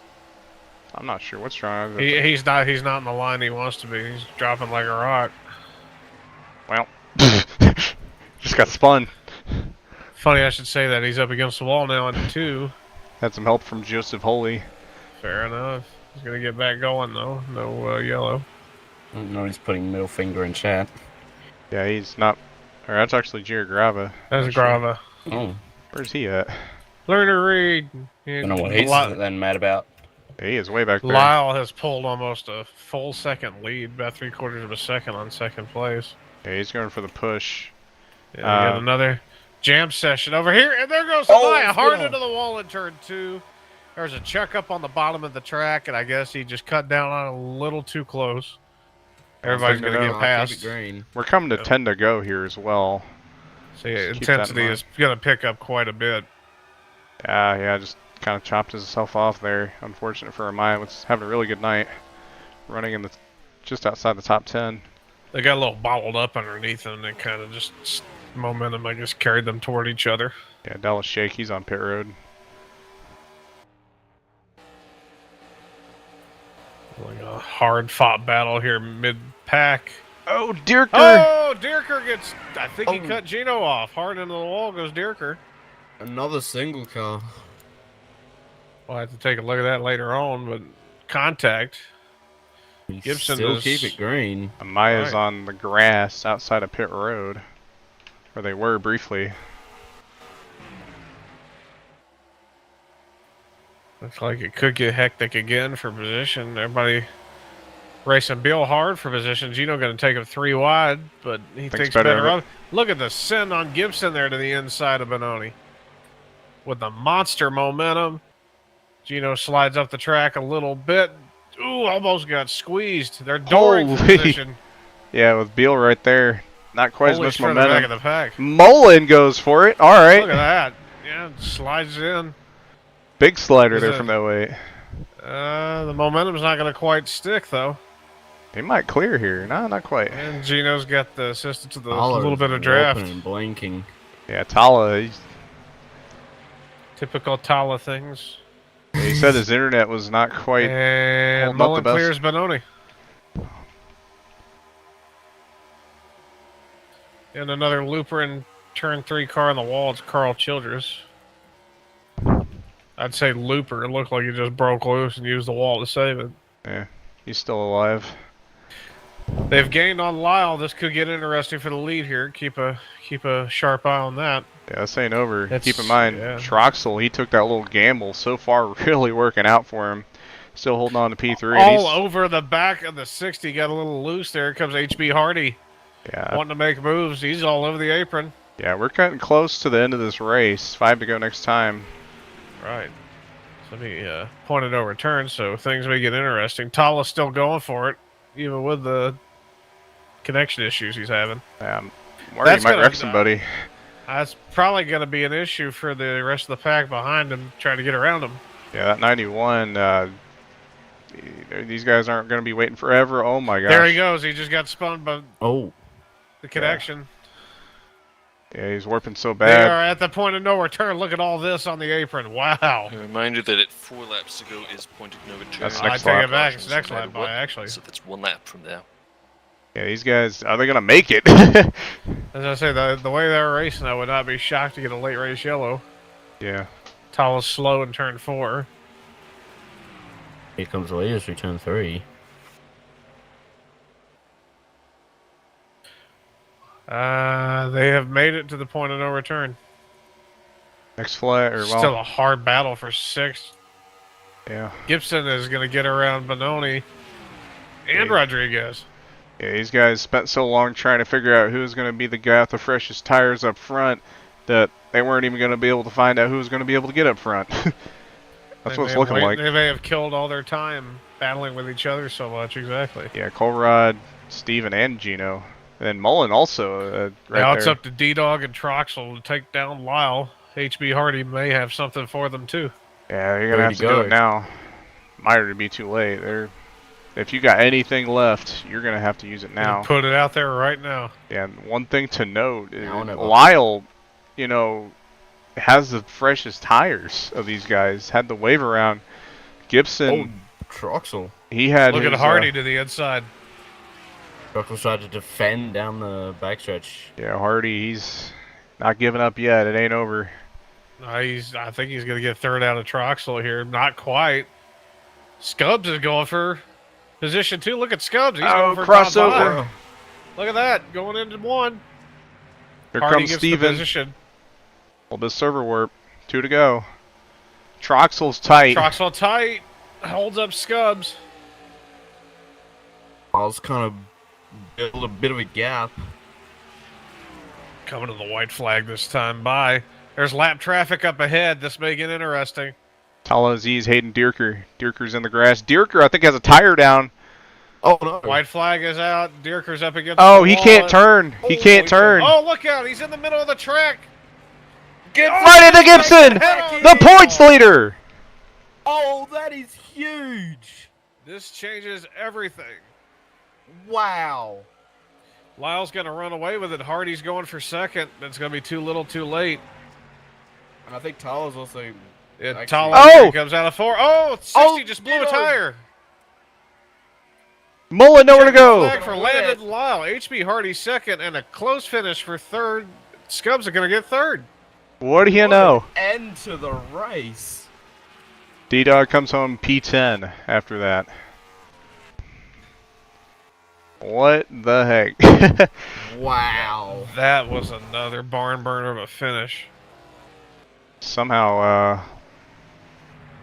I'm not sure what's wrong. He's not in the line he wants to be. He's dropping like a rock. Well, just got spun. Funny I should say that. He's up against the wall now in 2. Had some help from Joseph Holy. Fair enough. He's going to get back going, though. No yellow. No, he's putting middle finger in chat. Yeah, he's not. Or that's actually Jared Grava. That's Grava. Oh. Where's he at? Learn to read. I don't know what he's then mad about. He is way back there. Lyle has pulled almost a full second lead, about 3/4 of a second on second place. Yeah, he's going for the push. Yeah, we got another jam session over here, and there goes Amaya hard into the wall in turn 2. There's a check up on the bottom of the track, and I guess he just cut down on it a little too close. Everybody's going to get past. We're coming to 10 to go here as well. So yeah, intensity is going to pick up quite a bit. Yeah, just kind of chopped himself off there. Unfortunate for Amaya. Was having a really good night. Running in the just outside the top 10. They got a little bottled up underneath them, and kind of just momentum, I guess, carried them toward each other. Yeah, Dallas Shake, he's on pit road. Like a hard-fought battle here mid-pack. Oh, Dierker! Oh, Dierker gets... I think he cut Gino off. Hard into the wall goes Dierker. Another single car. We'll have to take a look at that later on, but contact. Gibson still is... keep it green. Amaya's on the grass outside of pit road. Where they were briefly. Looks like it could get hectic again for position. Everybody racing Bill hard for position. Gino going to take him 3 wide, but he thinks better of it. Look at the send on Gibson there to the inside of Benoni. With the monster momentum. Gino slides up the track a little bit. Ooh, almost got squeezed. They're dooring for position. Yeah, with Beal right there. Not quite as much momentum. Back of the pack. Mullen goes for it. All right. Look at that. Yeah, slides in. Big slider there from that weight. The momentum's not going to quite stick, though. He might clear here. No, not quite. And Gino's got the assistance of the little bit of draft. And blinking. Yeah, Talha. Typical Talha things. Yeah, he said his internet was not quite. And Mullen clears Benoni. And another looper in turn 3 car on the wall. It's Carl Childress. I'd say looper. It looked like he just broke loose and used the wall to save it. Yeah, he's still alive. They've gained on Lyle. This could get interesting for the lead here. Keep a sharp eye on that. Yeah, this ain't over. Keep in mind, Troxel, he took that little gamble. So far, really working out for him. Still holding on to P3. All over the back of the 60. Got a little loose there. Here comes HB Hardy. Yeah. Wanting to make moves. He's all over the apron. Yeah, we're getting close to the end of this race. 5 to go next time. Right. So let me point it over return so things may get interesting. Talha's still going for it, even with the connection issues he's having. Worried he might wreck somebody. That's probably going to be an issue for the rest of the pack behind him, trying to get around him. Yeah, that 91, these guys aren't going to be waiting forever. Oh my gosh. There he goes. He just got spun by the connection. Yeah, he's warping so They bad. are at the point of no return. Look at all this on the apron. Wow. A reminder that at 4 laps to go is point of no return. That's I next take lap. it back. It's next lap by, actually. So that's 1 lap from now. Yeah, these guys, are they going to make it? As I say, the way they were racing, I would not be shocked to get a late race yellow. Yeah. Talha's slow in turn 4. Here comes the leaders through turn 3. They have made it to the point of no return. Next flat, or Still a hard battle for 6th. Yeah. Gibson is going to get around Benoni and Rodriguez. Yeah, these guys spent so long trying to figure out who's going to be the guy with the freshest tires up front that they weren't even going to be able to find out who was going to be able to get up front. That's what it's looking like. They may have killed all their time battling with each other so much, exactly. Yeah, Colrad, Steven, and Gino And then Mullen also right now there. it's up to D-Dog and Troxel to take down Lyle. HB Hardy may have something for them too. Yeah, you're gonna have to do it now. Might already be too late. If you got anything left, you're gonna have to use it now. Put it out there right now. Yeah, and one thing to note is Lyle, you know, has the freshest tires of these guys. Had the wave around. Gibson. Oh, Troxel. He had. Look his, at Hardy to the inside. Troxel tried to defend down the backstretch. Yeah, Hardy, he's not giving up yet. It ain't over. I think he's going to get third out of Troxel here. Not quite. Scubs is going for position 2. Look at Scubs. He's going for crossover. Look at that. Going into 1. Here Hardy comes gets Steven. the position. A little bit of server warp. 2 to go. Troxel's tight. Troxel tight. Holds up Scubs. I'll kind of build a bit of a gap. Coming to the white flag this time by. There's lap traffic up ahead. This may get interesting. TalhaDevYT's Hayden Dierker. Dierker's in the grass. Dierker, I think, has a tire down. Oh, no. White flag is out. Dierker's up against Oh, the he wall. can't turn. He can't turn. Oh, look out. He's in the middle of the track. Right into Gibson! The points leader! Oh, that is huge! This changes everything. Wow. Lyle's going to run away with it. Hardy's going for second. It's going to be too little too late. And I think Talha's also... Talha comes out of 4. Oh, 60 just blew a tire. Mullen nowhere to go. Flag for Landon Lyle. HB Hardy second and a close finish for third. Scubs are going to get third. What do you know? End to the race. D-Dog comes home P10 after that. What the heck? Wow. That was another barn burner of a finish. Somehow,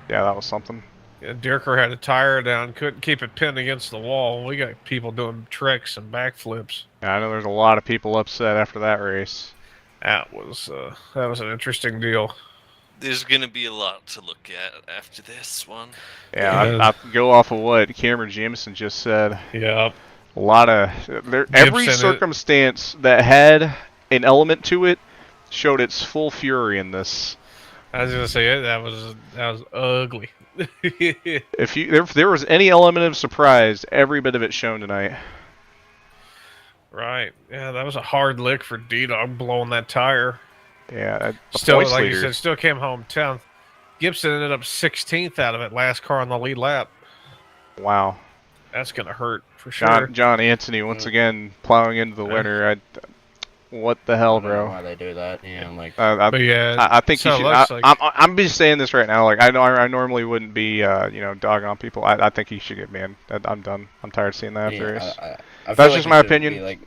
yeah, that was something. Yeah, Dierker had a tire down, couldn't keep it pinned against the wall. We got people doing tricks and backflips. Yeah, I know there's a lot of people upset after that race. That was an interesting deal. There's going to be a lot to look at after this one. Yeah, I go off of what Cameron Jamison just said. Yep. A lot of every circumstance that had an element to it showed its full fury in this. I was gonna say that was ugly. If there was any element of surprise, every bit of it shown tonight. Right. Yeah, that was a hard lick for D-Dog blowing that tire. Yeah. Still, like you said, still came home 10th. Gibson ended up 16th out of it. Last car on the lead lap. Wow. That's gonna hurt for sure. John Anthony once again plowing into the winner. What the hell, bro? I don't know why they do that. Yeah, I'm like. But yeah, I think you so should. I'm just saying this right now. Like I know I normally wouldn't be, dogging on people. I think he should get banned. I'm done. I'm tired of seeing that after race. I That's just my opinion. Be, like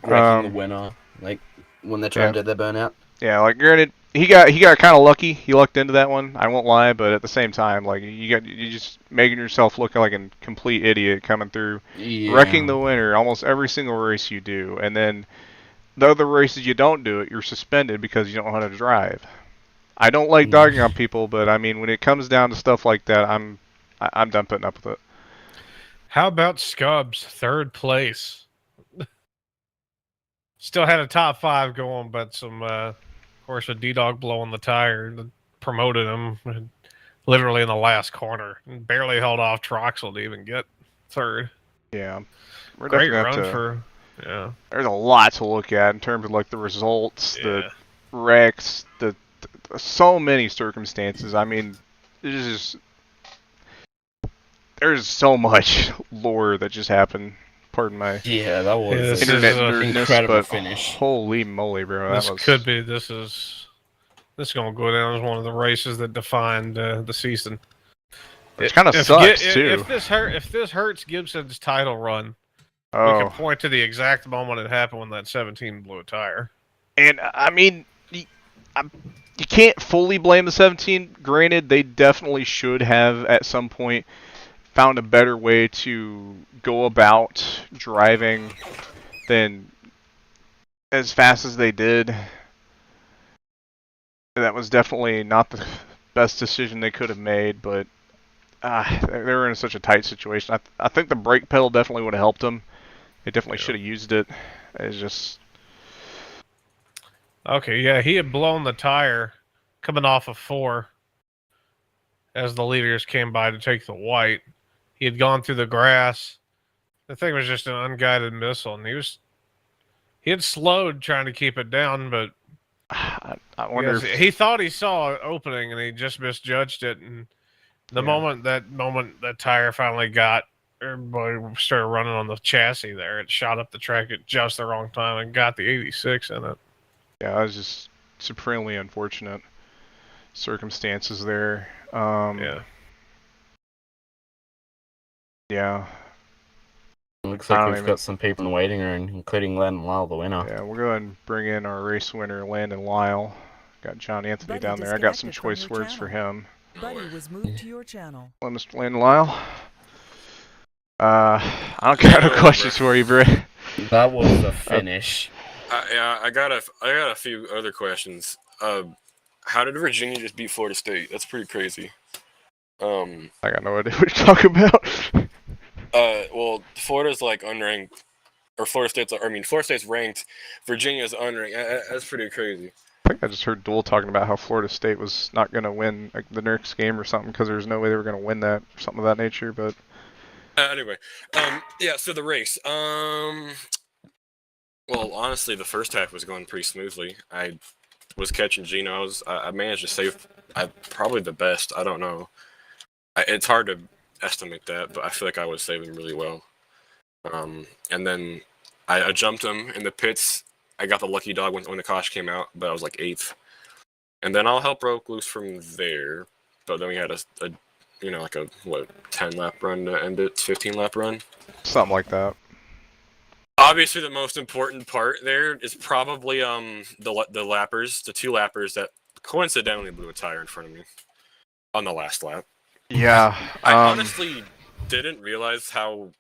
breaking the winner, like when they're trying to do their burnout. Yeah, like granted, he got kind of lucky. He lucked into that one. I won't lie, but at the same time, like you just making yourself look like a complete idiot coming through, wrecking the winner almost every single race you do, and then the other races you don't do it, you're suspended because you don't know how to drive. I don't like dogging on people, but I mean when it comes down to stuff like that, I'm done putting up with it. How about Scubs, 3rd place? Still had a top 5 going, but some, of course, a D-Dog blowing the tire that promoted him literally in the last corner. Barely held off Troxel to even get 3rd. Yeah. We're Great run for... Yeah. There's a lot to look at in terms of like the results, the wrecks, the so many circumstances. I mean, there's so much lore that just happened. Pardon my that was internet nerdness, incredible but finish. Holy moly, bro! This is gonna go down as one of the races that defined the season. It kind of sucks too. If this hurts Gibson's title run. We can point to the exact moment it happened when that 17 blew a tire. And, I mean, you can't fully blame the 17. Granted, they definitely should have, at some point, found a better way to go about driving than as fast as they did. That was definitely not the best decision they could have made, but they were in such a tight situation. I think the brake pedal definitely would have helped them. They definitely should have used it. It's just Okay, yeah, he had blown the tire coming off of 4 as the leaders came by to take the white. He had gone through the grass. The thing was just an unguided missile, and he had slowed trying to keep it down, but I wonder yes, if he thought he saw an opening and he just misjudged it. And the moment that tire finally got, everybody started running on the chassis there. It shot up the track at just the wrong time and got the 86 in it. yeah, it was just supremely unfortunate circumstances there. Yeah. Yeah. Looks I like don't we've even- got some people in the waiting room, including Len Lyle, the winner. Yeah, we'll go ahead and bring in our race winner, Landon Lyle. Got John Anthony Buddy down there. I got some disconnected from choice your words for channel. him. Buddy was moved to your channel. Hello, Mr. Landon Lyle. I don't got no questions for you, bro. That was a finish. Yeah, I got a few other questions. How did Virginia just beat Florida State? That's pretty crazy. I got no idea what you're talking about. Well, Florida's like unranked, or Florida State's ranked. Virginia's unranked. That's pretty crazy. I think I just heard Duel talking about how Florida State was not going to win the next game or something because there's no way they were going to win that or something of that nature. But Anyway, yeah. So the race. Well, honestly, the first half was going pretty smoothly. I was catching Gino. I managed to save probably the best. I don't know. It's hard to estimate that, but I feel like I was saving really well. And then I jumped him in the pits. I got the lucky dog when the caution came out, but I was like 8th. And then all hell broke loose from there. But then we had a 10 lap run to end it, 15 lap run. something like that. Obviously, the most important part there is probably the lappers, the 2 lappers that coincidentally blew a tire in front of me on the last lap. Yeah. I honestly didn't realize how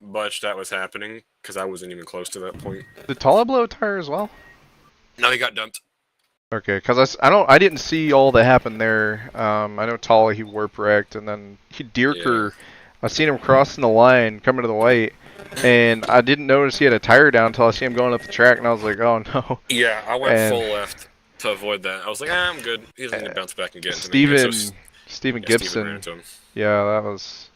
much that was happening because I wasn't even close to that point. Did Tala blow a tire as well? No, he got dumped. Okay, because I didn't see all that happened there. I know Tala, he warp wrecked, and then Dierker, I seen him crossing the line coming to the white, and I didn't notice he had a tire down until I see him going up the track, and I was like, oh no. Yeah, I went full left to avoid that. I was like, I'm good. He's gonna bounce back and get into me. Steven Yeah, Gibson. Steven ran into him. Yeah, that was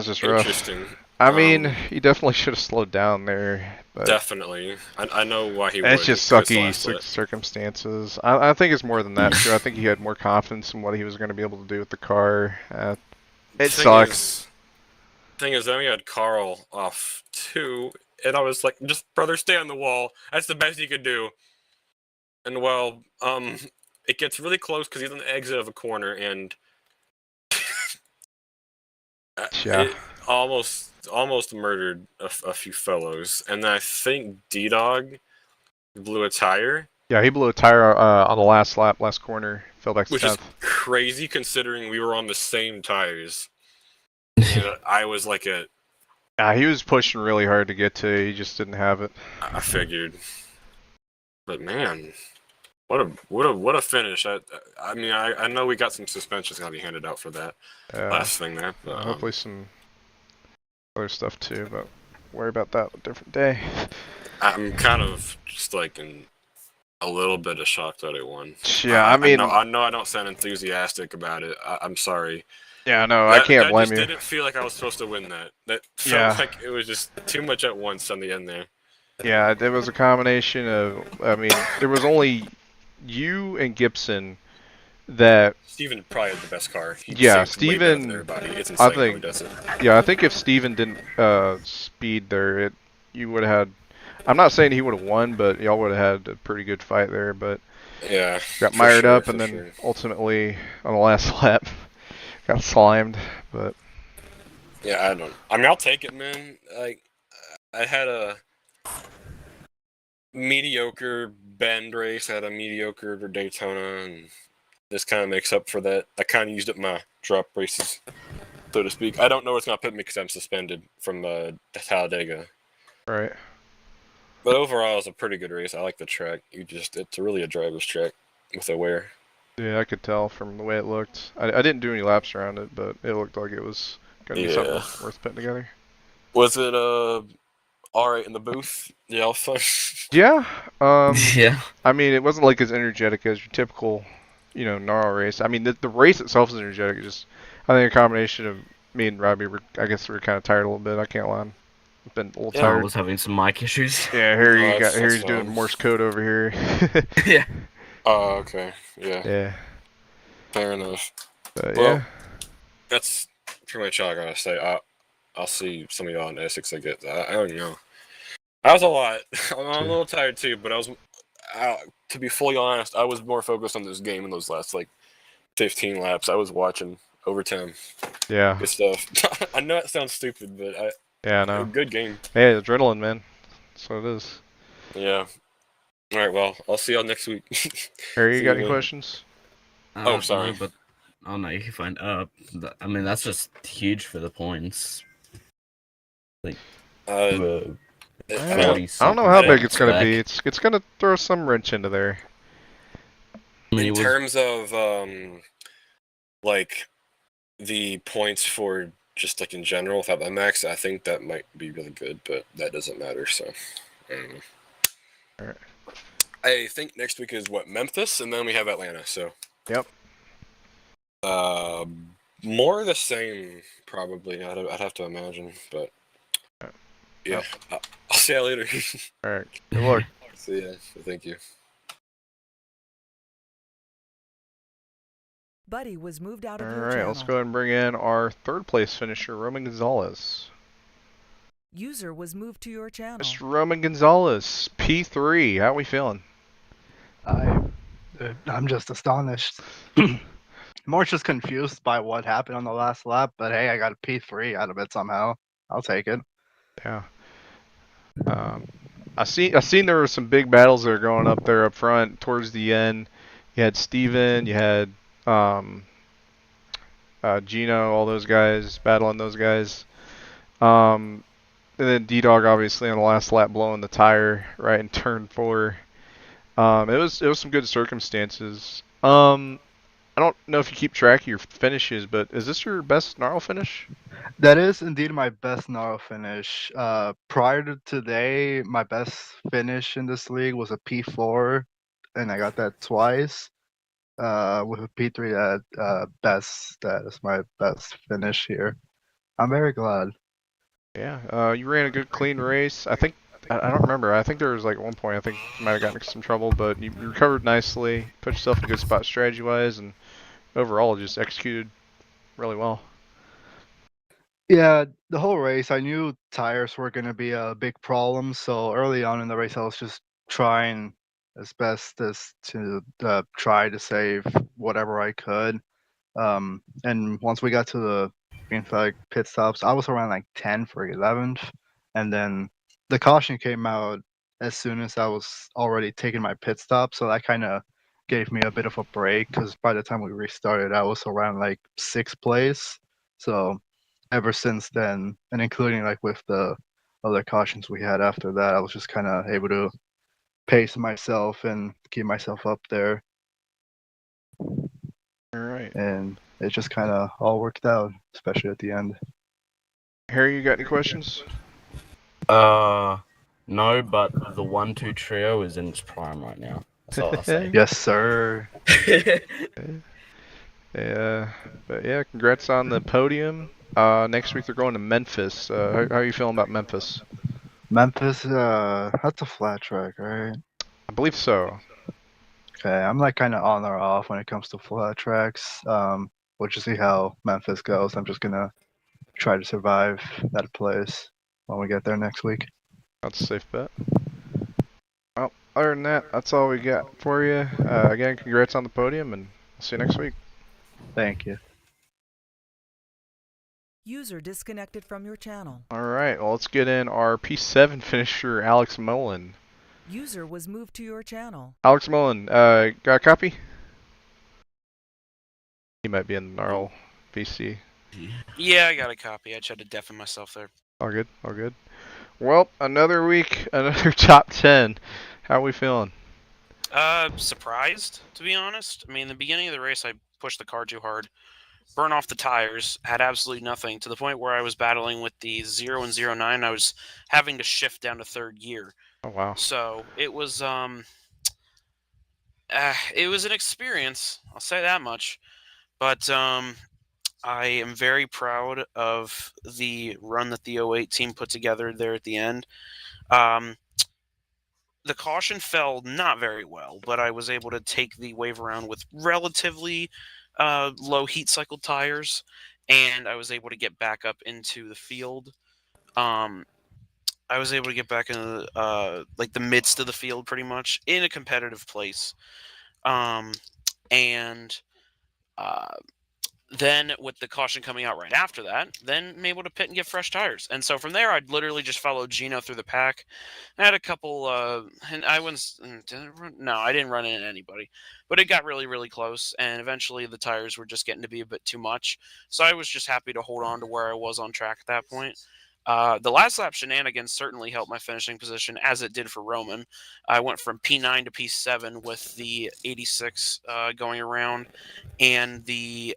just rough. Interesting. I mean, he definitely should have slowed down there. But Definitely. I know why he would. it's just sucky circumstances. I think it's more than that, too. I think he had more confidence in what he was going to be able to do with the car. It sucks. Thing is, then we had Carl off too, and I was like, just brother, stay on the wall. That's the best he could do. And well, it gets really close because he's on the exit of a corner, and Yeah. it almost murdered a few fellows. And then I think D-Dog blew a tire. Yeah, he blew a tire on the last lap, last corner, fell back to Which is 10th. crazy considering we were on the same tires. And I was like He was pushing really hard to get to. He just didn't have it. I figured. But man, what a finish. I mean, I know we got some suspensions gonna be handed out for that last thing there. But, hopefully some other stuff too, but worry about that a different day. I'm kind of just like in a little bit of shock that it won. Yeah, I mean, I know I don't sound enthusiastic about it. I'm sorry. Yeah, no, I can't blame you. I just didn't feel like I was supposed to win that. That felt like it was just too much at once on the end there. Yeah, there was a combination of, I mean, there was only you and Gibson that... Steven probably had the best car. Steven... It's insane I how think, he does it. Yeah, I think if Steven didn't speed there, you would have had... I'm not saying he would have won, but y'all would have had a pretty good fight there, but... Yeah, got mired up, and then ultimately, on the last lap, got slimed, but... Yeah, I mean, I'll take it, man. Like, I had a mediocre Bend race, I had a mediocre Daytona, and this kind of makes up for that. I kind of used up my drop races, so to speak. I don't know where it's going to put me because I'm suspended from Talladega. Right. But overall, it's a pretty good race. I like the track. It's really a driver's track with a wear. Yeah, I could tell from the way it looked. I didn't do any laps around it, but it looked like it was going to be something worth putting together. Was it Alright, in the booth. Yeah, all fun. Yeah. Yeah. I mean, it wasn't like as energetic as your typical, NARL race. I mean, the race itself is energetic. It's just, I think a combination of me and Robbie I guess we were kind of tired a little bit. I can't lie. I've been a little Yeah, I tired. was having some mic issues. Yeah, Harry's doing fine. Morse code over here. Yeah. Oh, okay. Yeah, Yeah. fair enough. But Well, yeah. that's pretty much all I gotta say. I'll see some of y'all in Essex, I guess. I don't know. That was a lot. I'm a little tired too, but to be fully honest, I was more focused on this game in those last, 15 laps. I was watching overtime. Yeah. Good stuff. I know it sounds stupid, but Yeah, I know. good game. Hey, adrenaline, man. That's what it is. Yeah. Alright, well, I'll see y'all next week. Harry, you See got you any later. questions? Oh, sorry. No, but oh no, you can find. I mean, that's just huge for the points. Uh, Whoa. I 40 don't know how something big it's gonna back. be. It's gonna throw some wrench into there. I mean, in it was terms of the points for just in general without the max, I think that might be really good, but that doesn't matter. So, I don't know. Alright. I think next week is Memphis, and then we have Atlanta. So, Yep. more the same probably. I'd have to imagine, but yeah, I'll see you later. Alright. Good luck. See ya. Thank you. Buddy was moved out of your Alright, channel. let's go ahead and bring in our third place finisher, Roman Gonzalez. User was moved to your channel. Mr. Roman Gonzalez, P3. How we feeling? I'm just astonished. More just confused by what happened on the last lap, but hey, I got a P3 out of it somehow. I'll take it. Yeah. I seen there were some big battles that are going up there up front towards the end. You had Steven, you had Gino, all those guys battling those guys. And then D-Dog obviously on the last lap blowing the tire right in turn 4. It was some good circumstances. I don't know if you keep track of your finishes, but is this your best NARL finish? That is indeed my best NARL finish. Prior to today, my best finish in this league was a P4, and I got that twice. With a P3 at best, that is my best finish here. I'm very glad. Yeah, you ran a good clean race. I don't remember. I think there was at one point I think you might have gotten into some trouble, but you recovered nicely, put yourself in a good spot strategy-wise, and overall just executed really well. Yeah, the whole race, I knew tires were going to be a big problem, so early on in the race, I was just trying as best as to try to save whatever I could. And once we got to the green flag pit stops, I was around 10 for 11th, and then the caution came out as soon as I was already taking my pit stop, so that kind of gave me a bit of a break, because by the time we restarted, I was around 6th place. So ever since then, and including with the other cautions we had after that, I was just kind of able to pace myself and keep myself up there. All right. And it just kind of all worked out, especially at the end. Harry, you got any questions? No, but the 1-2 trio is in its prime right now. That's all I'll say. Yes, sir. Yeah, but yeah, congrats on the podium. Next week they're going to Memphis. How are you feeling about Memphis? Memphis, that's a flat track, right? I believe so. Okay, I'm kind of on or off when it comes to flat tracks. We'll just see how Memphis goes. I'm just gonna try to survive that place when we get there next week. That's a safe bet. Well, other than that, that's all we got for you. Again, congrats on the podium, and I'll see you next week. Thank you. User disconnected from your channel. All right, well, let's get in our P7 finisher, Alex Mullen. User was moved to your channel. Alex Mullen, got a copy? He might be in the NARL VC. Yeah, I got a copy. I tried to deafen myself there. All good, all good. Well, another week, another top 10. How are we feeling? Surprised, to be honest. I mean, in the beginning of the race, I pushed the car too hard. burn off the tires, had absolutely nothing, to the point where I was battling with the 0 and 09. I was having to shift down to third gear. Oh wow. So it was an experience. I'll say that much. But I am very proud of the run that the 08 team put together there at the end. The caution fell not very well, but I was able to take the wave around with relatively low heat cycle tires, and I was able to get back up into the field. I was able to get back into like the midst of the field, pretty much in a competitive place, and then with the caution coming out right after that, then I'm able to pit and get fresh tires. And so from there, I'd literally just follow Gino through the pack. I had a couple, and I didn't run into anybody, but it got really, really close. And eventually the tires were just getting to be a bit too much. So I was just happy to hold on to where I was on track at that point. The last lap shenanigans certainly helped my finishing position, as it did for Roman. I went from P9 to P7 with the 86 going around, and the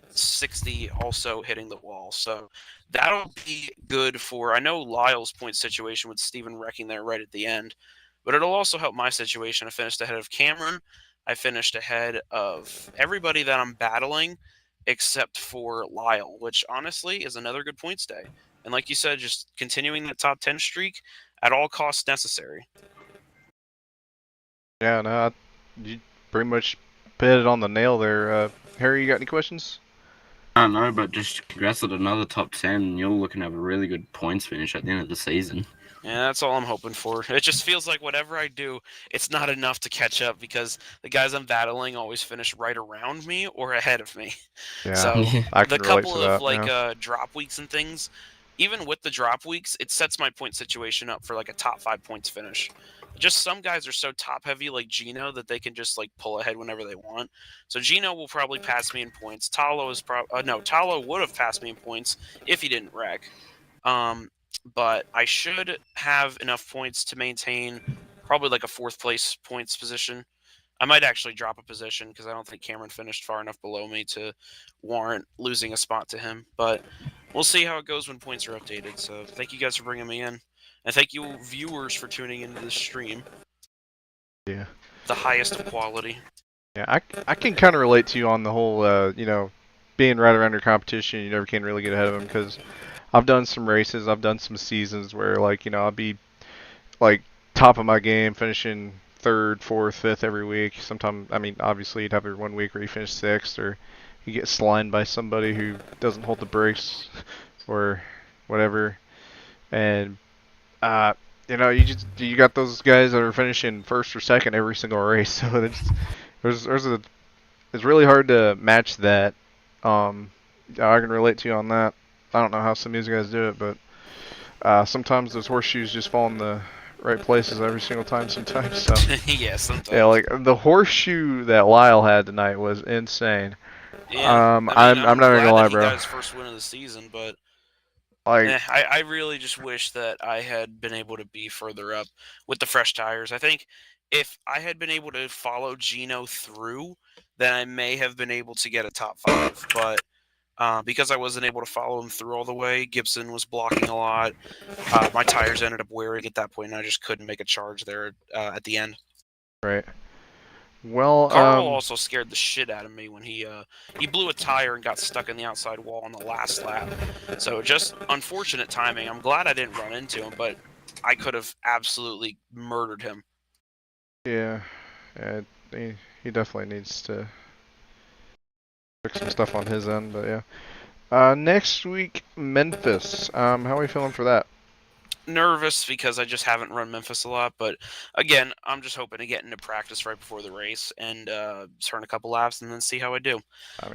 60 also hitting the wall. So that'll be good for, I know Lyle's point situation with Steven wrecking there right at the end, but it'll also help my situation. I finished ahead of Cameron. I finished ahead of everybody that I'm battling except for Lyle, which honestly is another good points day. And like you said, just continuing that top 10 streak at all costs necessary. Yeah, no, you pretty much hit it on the nail there. Harry, you got any questions? I don't know, but just congrats on another top 10. You're looking to have a really good points finish at the end of the season. Yeah, that's all I'm hoping for. It just feels like whatever I do, it's not enough to catch up, because the guys I'm battling always finish right around me or ahead of me. Yeah, So I the can relate couple to that. of like yeah. drop weeks and things, even with the drop weeks, it sets my point situation up for like a top 5 points finish. Just some guys are so top heavy like Gino that they can just like pull ahead whenever they want. So Gino will probably pass me in points. Talha would have passed me in points if he didn't wreck. But I should have enough points to maintain probably like a 4th place points position. I might actually drop a position because I don't think Cameron finished far enough below me to warrant losing a spot to him. But we'll see how it goes when points are updated. So thank you guys for bringing me in. And thank you, viewers, for tuning into this stream. Yeah. The highest of quality. Yeah, I can kind of relate to you on the whole, being right around your competition. You never can really get ahead of them, because I've done some races, I've done some seasons where, I'll be, top of my game, finishing 3rd, 4th, 5th every week. Sometimes, obviously you'd have your 1 week where you finish 6th, or you get slimed by somebody who doesn't hold the brakes, or whatever. And, you got those guys that are finishing 1st or 2nd every single race. So it's really hard to match that. I can relate to you on that. I don't know how some of these guys do it, but sometimes those horseshoes just fall in the right places every single time sometimes. So Yeah, sometimes. yeah, like the horseshoe that Lyle had tonight was insane. Yeah, I'm not even gonna lie, bro. He got his first win of the season, but I really just wish that I had been able to be further up with the fresh tires. I think if I had been able to follow Gino through, then I may have been able to get a top 5. But because I wasn't able to follow him through all the way, Gibson was blocking a lot. My tires ended up wearing at that point, and I just couldn't make a charge there at the end. Right. Well, Carl also scared the shit out of me when he blew a tire and got stuck in the outside wall on the last lap. So just unfortunate timing. I'm glad I didn't run into him, but I could have absolutely murdered him. Yeah, he definitely needs to fix some stuff on his end, but yeah. Next week, Memphis. How are we feeling for that? Nervous because I just haven't run Memphis a lot, but again, I'm just hoping to get into practice right before the race and turn a couple laps and then see how I do.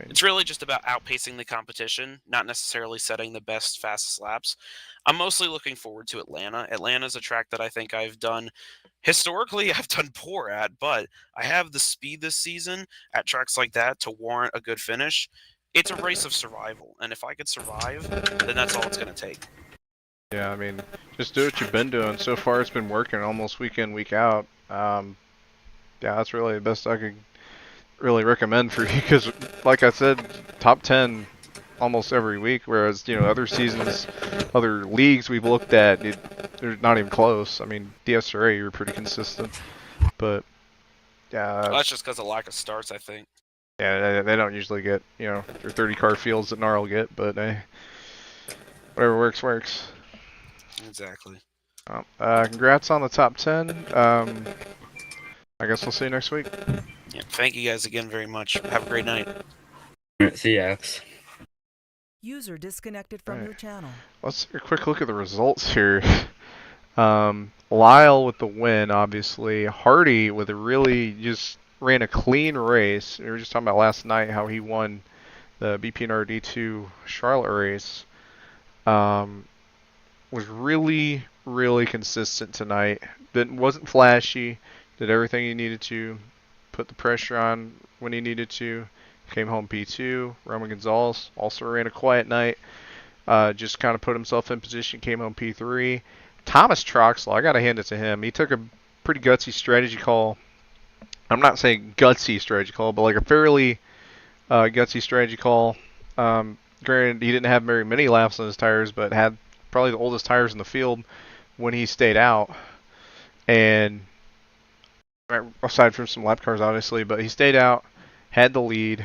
It's really just about outpacing the competition, not necessarily setting the best, fastest laps. I'm mostly looking forward to Atlanta. Atlanta's a track that I think I've done poor at, but I have the speed this season at tracks like that to warrant a good finish. It's a race of survival, and if I could survive, then that's all it's going to take. Yeah, just do what you've been doing. So far, it's been working almost week in, week out. Yeah, that's really the best I could really recommend for you because, like I said, top 10 almost every week. Whereas other seasons, other leagues we've looked at, they're not even close. I mean, DSRA you're pretty consistent, but Well, that's just because of lack of starts, I think. yeah, they don't usually get your 30 car fields that NARL get, but whatever works. Exactly. Congrats on the top 10. I guess we'll see you next week. Yeah, thank you guys again very much. Have a great night. See ya, Alex. User disconnected from your channel. Let's take a quick look at the results here. Lyle with the win, obviously. Hardy with a really just ran a clean race. We were just talking about last night how he won the BPNR D2 Charlotte race. Was really, really consistent tonight. Wasn't flashy. Did everything he needed to. Put the pressure on when he needed to. Came home P2. Roman Gonzalez also ran a quiet night. Just kind of put himself in position. Came home P3. Thomas Troxel, I got to hand it to him. He took a pretty gutsy strategy call. I'm not saying gutsy strategy call, but like a fairly gutsy strategy call. Granted, he didn't have very many laps on his tires, but had probably the oldest tires in the field when he stayed out. And aside from some lap cars, obviously, but he stayed out, had the lead,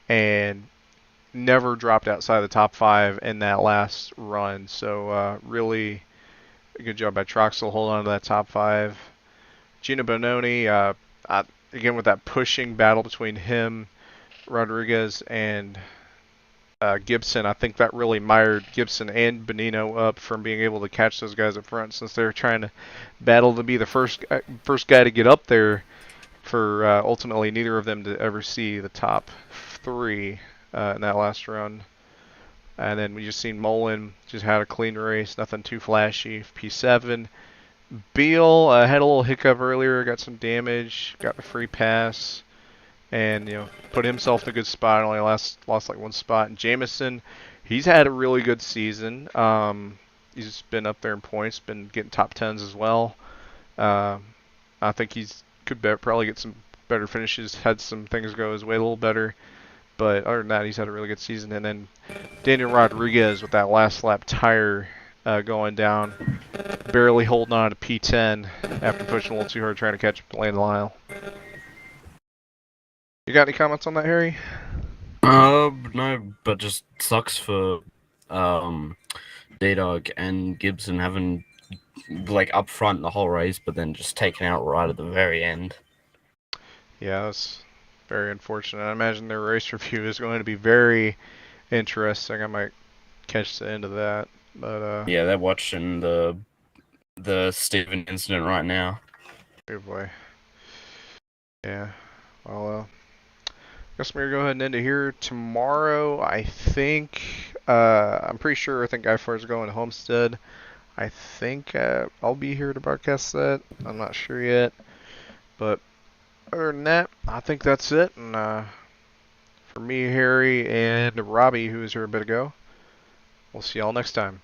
and never dropped outside the top 5 in that last run. So really good job by Troxel holding on to that top 5. Gino Bononi, again with that pushing battle between him, Rodriguez, and Gibson, I think that really mired Gibson and Benino up from being able to catch those guys up front, since they're trying to battle to be the first guy to get up there for ultimately neither of them to ever see the top 3 in that last run. And then we just seen Mullen just had a clean race, nothing too flashy. P7. Beal had a little hiccup earlier, got some damage, got the free pass, and put himself in a good spot. Only lost like 1 spot. And Jamison, he's had a really good season. He's been up there in points, been getting top 10s as well. I think he's could probably get some better finishes. Had some things go his way a little better. But other than that, he's had a really good season. And then Daniel Rodriguez with that last lap tire going down, barely holding on to P10 after pushing a little too hard trying to catch Lane Lyle. You got any comments on that, Harry? No, but just sucks for D-Dog and Gibson having like up front the whole race, but then just taken out right at the very end. Yeah, that's very unfortunate. I imagine their race review is going to be very interesting. I might catch the end of that, but yeah, they're watching the Steven incident right now. Good boy. Yeah. Well, guess we're gonna go ahead and end it here. Tomorrow, I think I'm pretty sure. I think Guy Ford's going to Homestead. I think I'll be here to broadcast that. I'm not sure yet, but other than that, I think that's it. And for me, Harry, and Robbie, who was here a bit ago, we'll see y'all next time.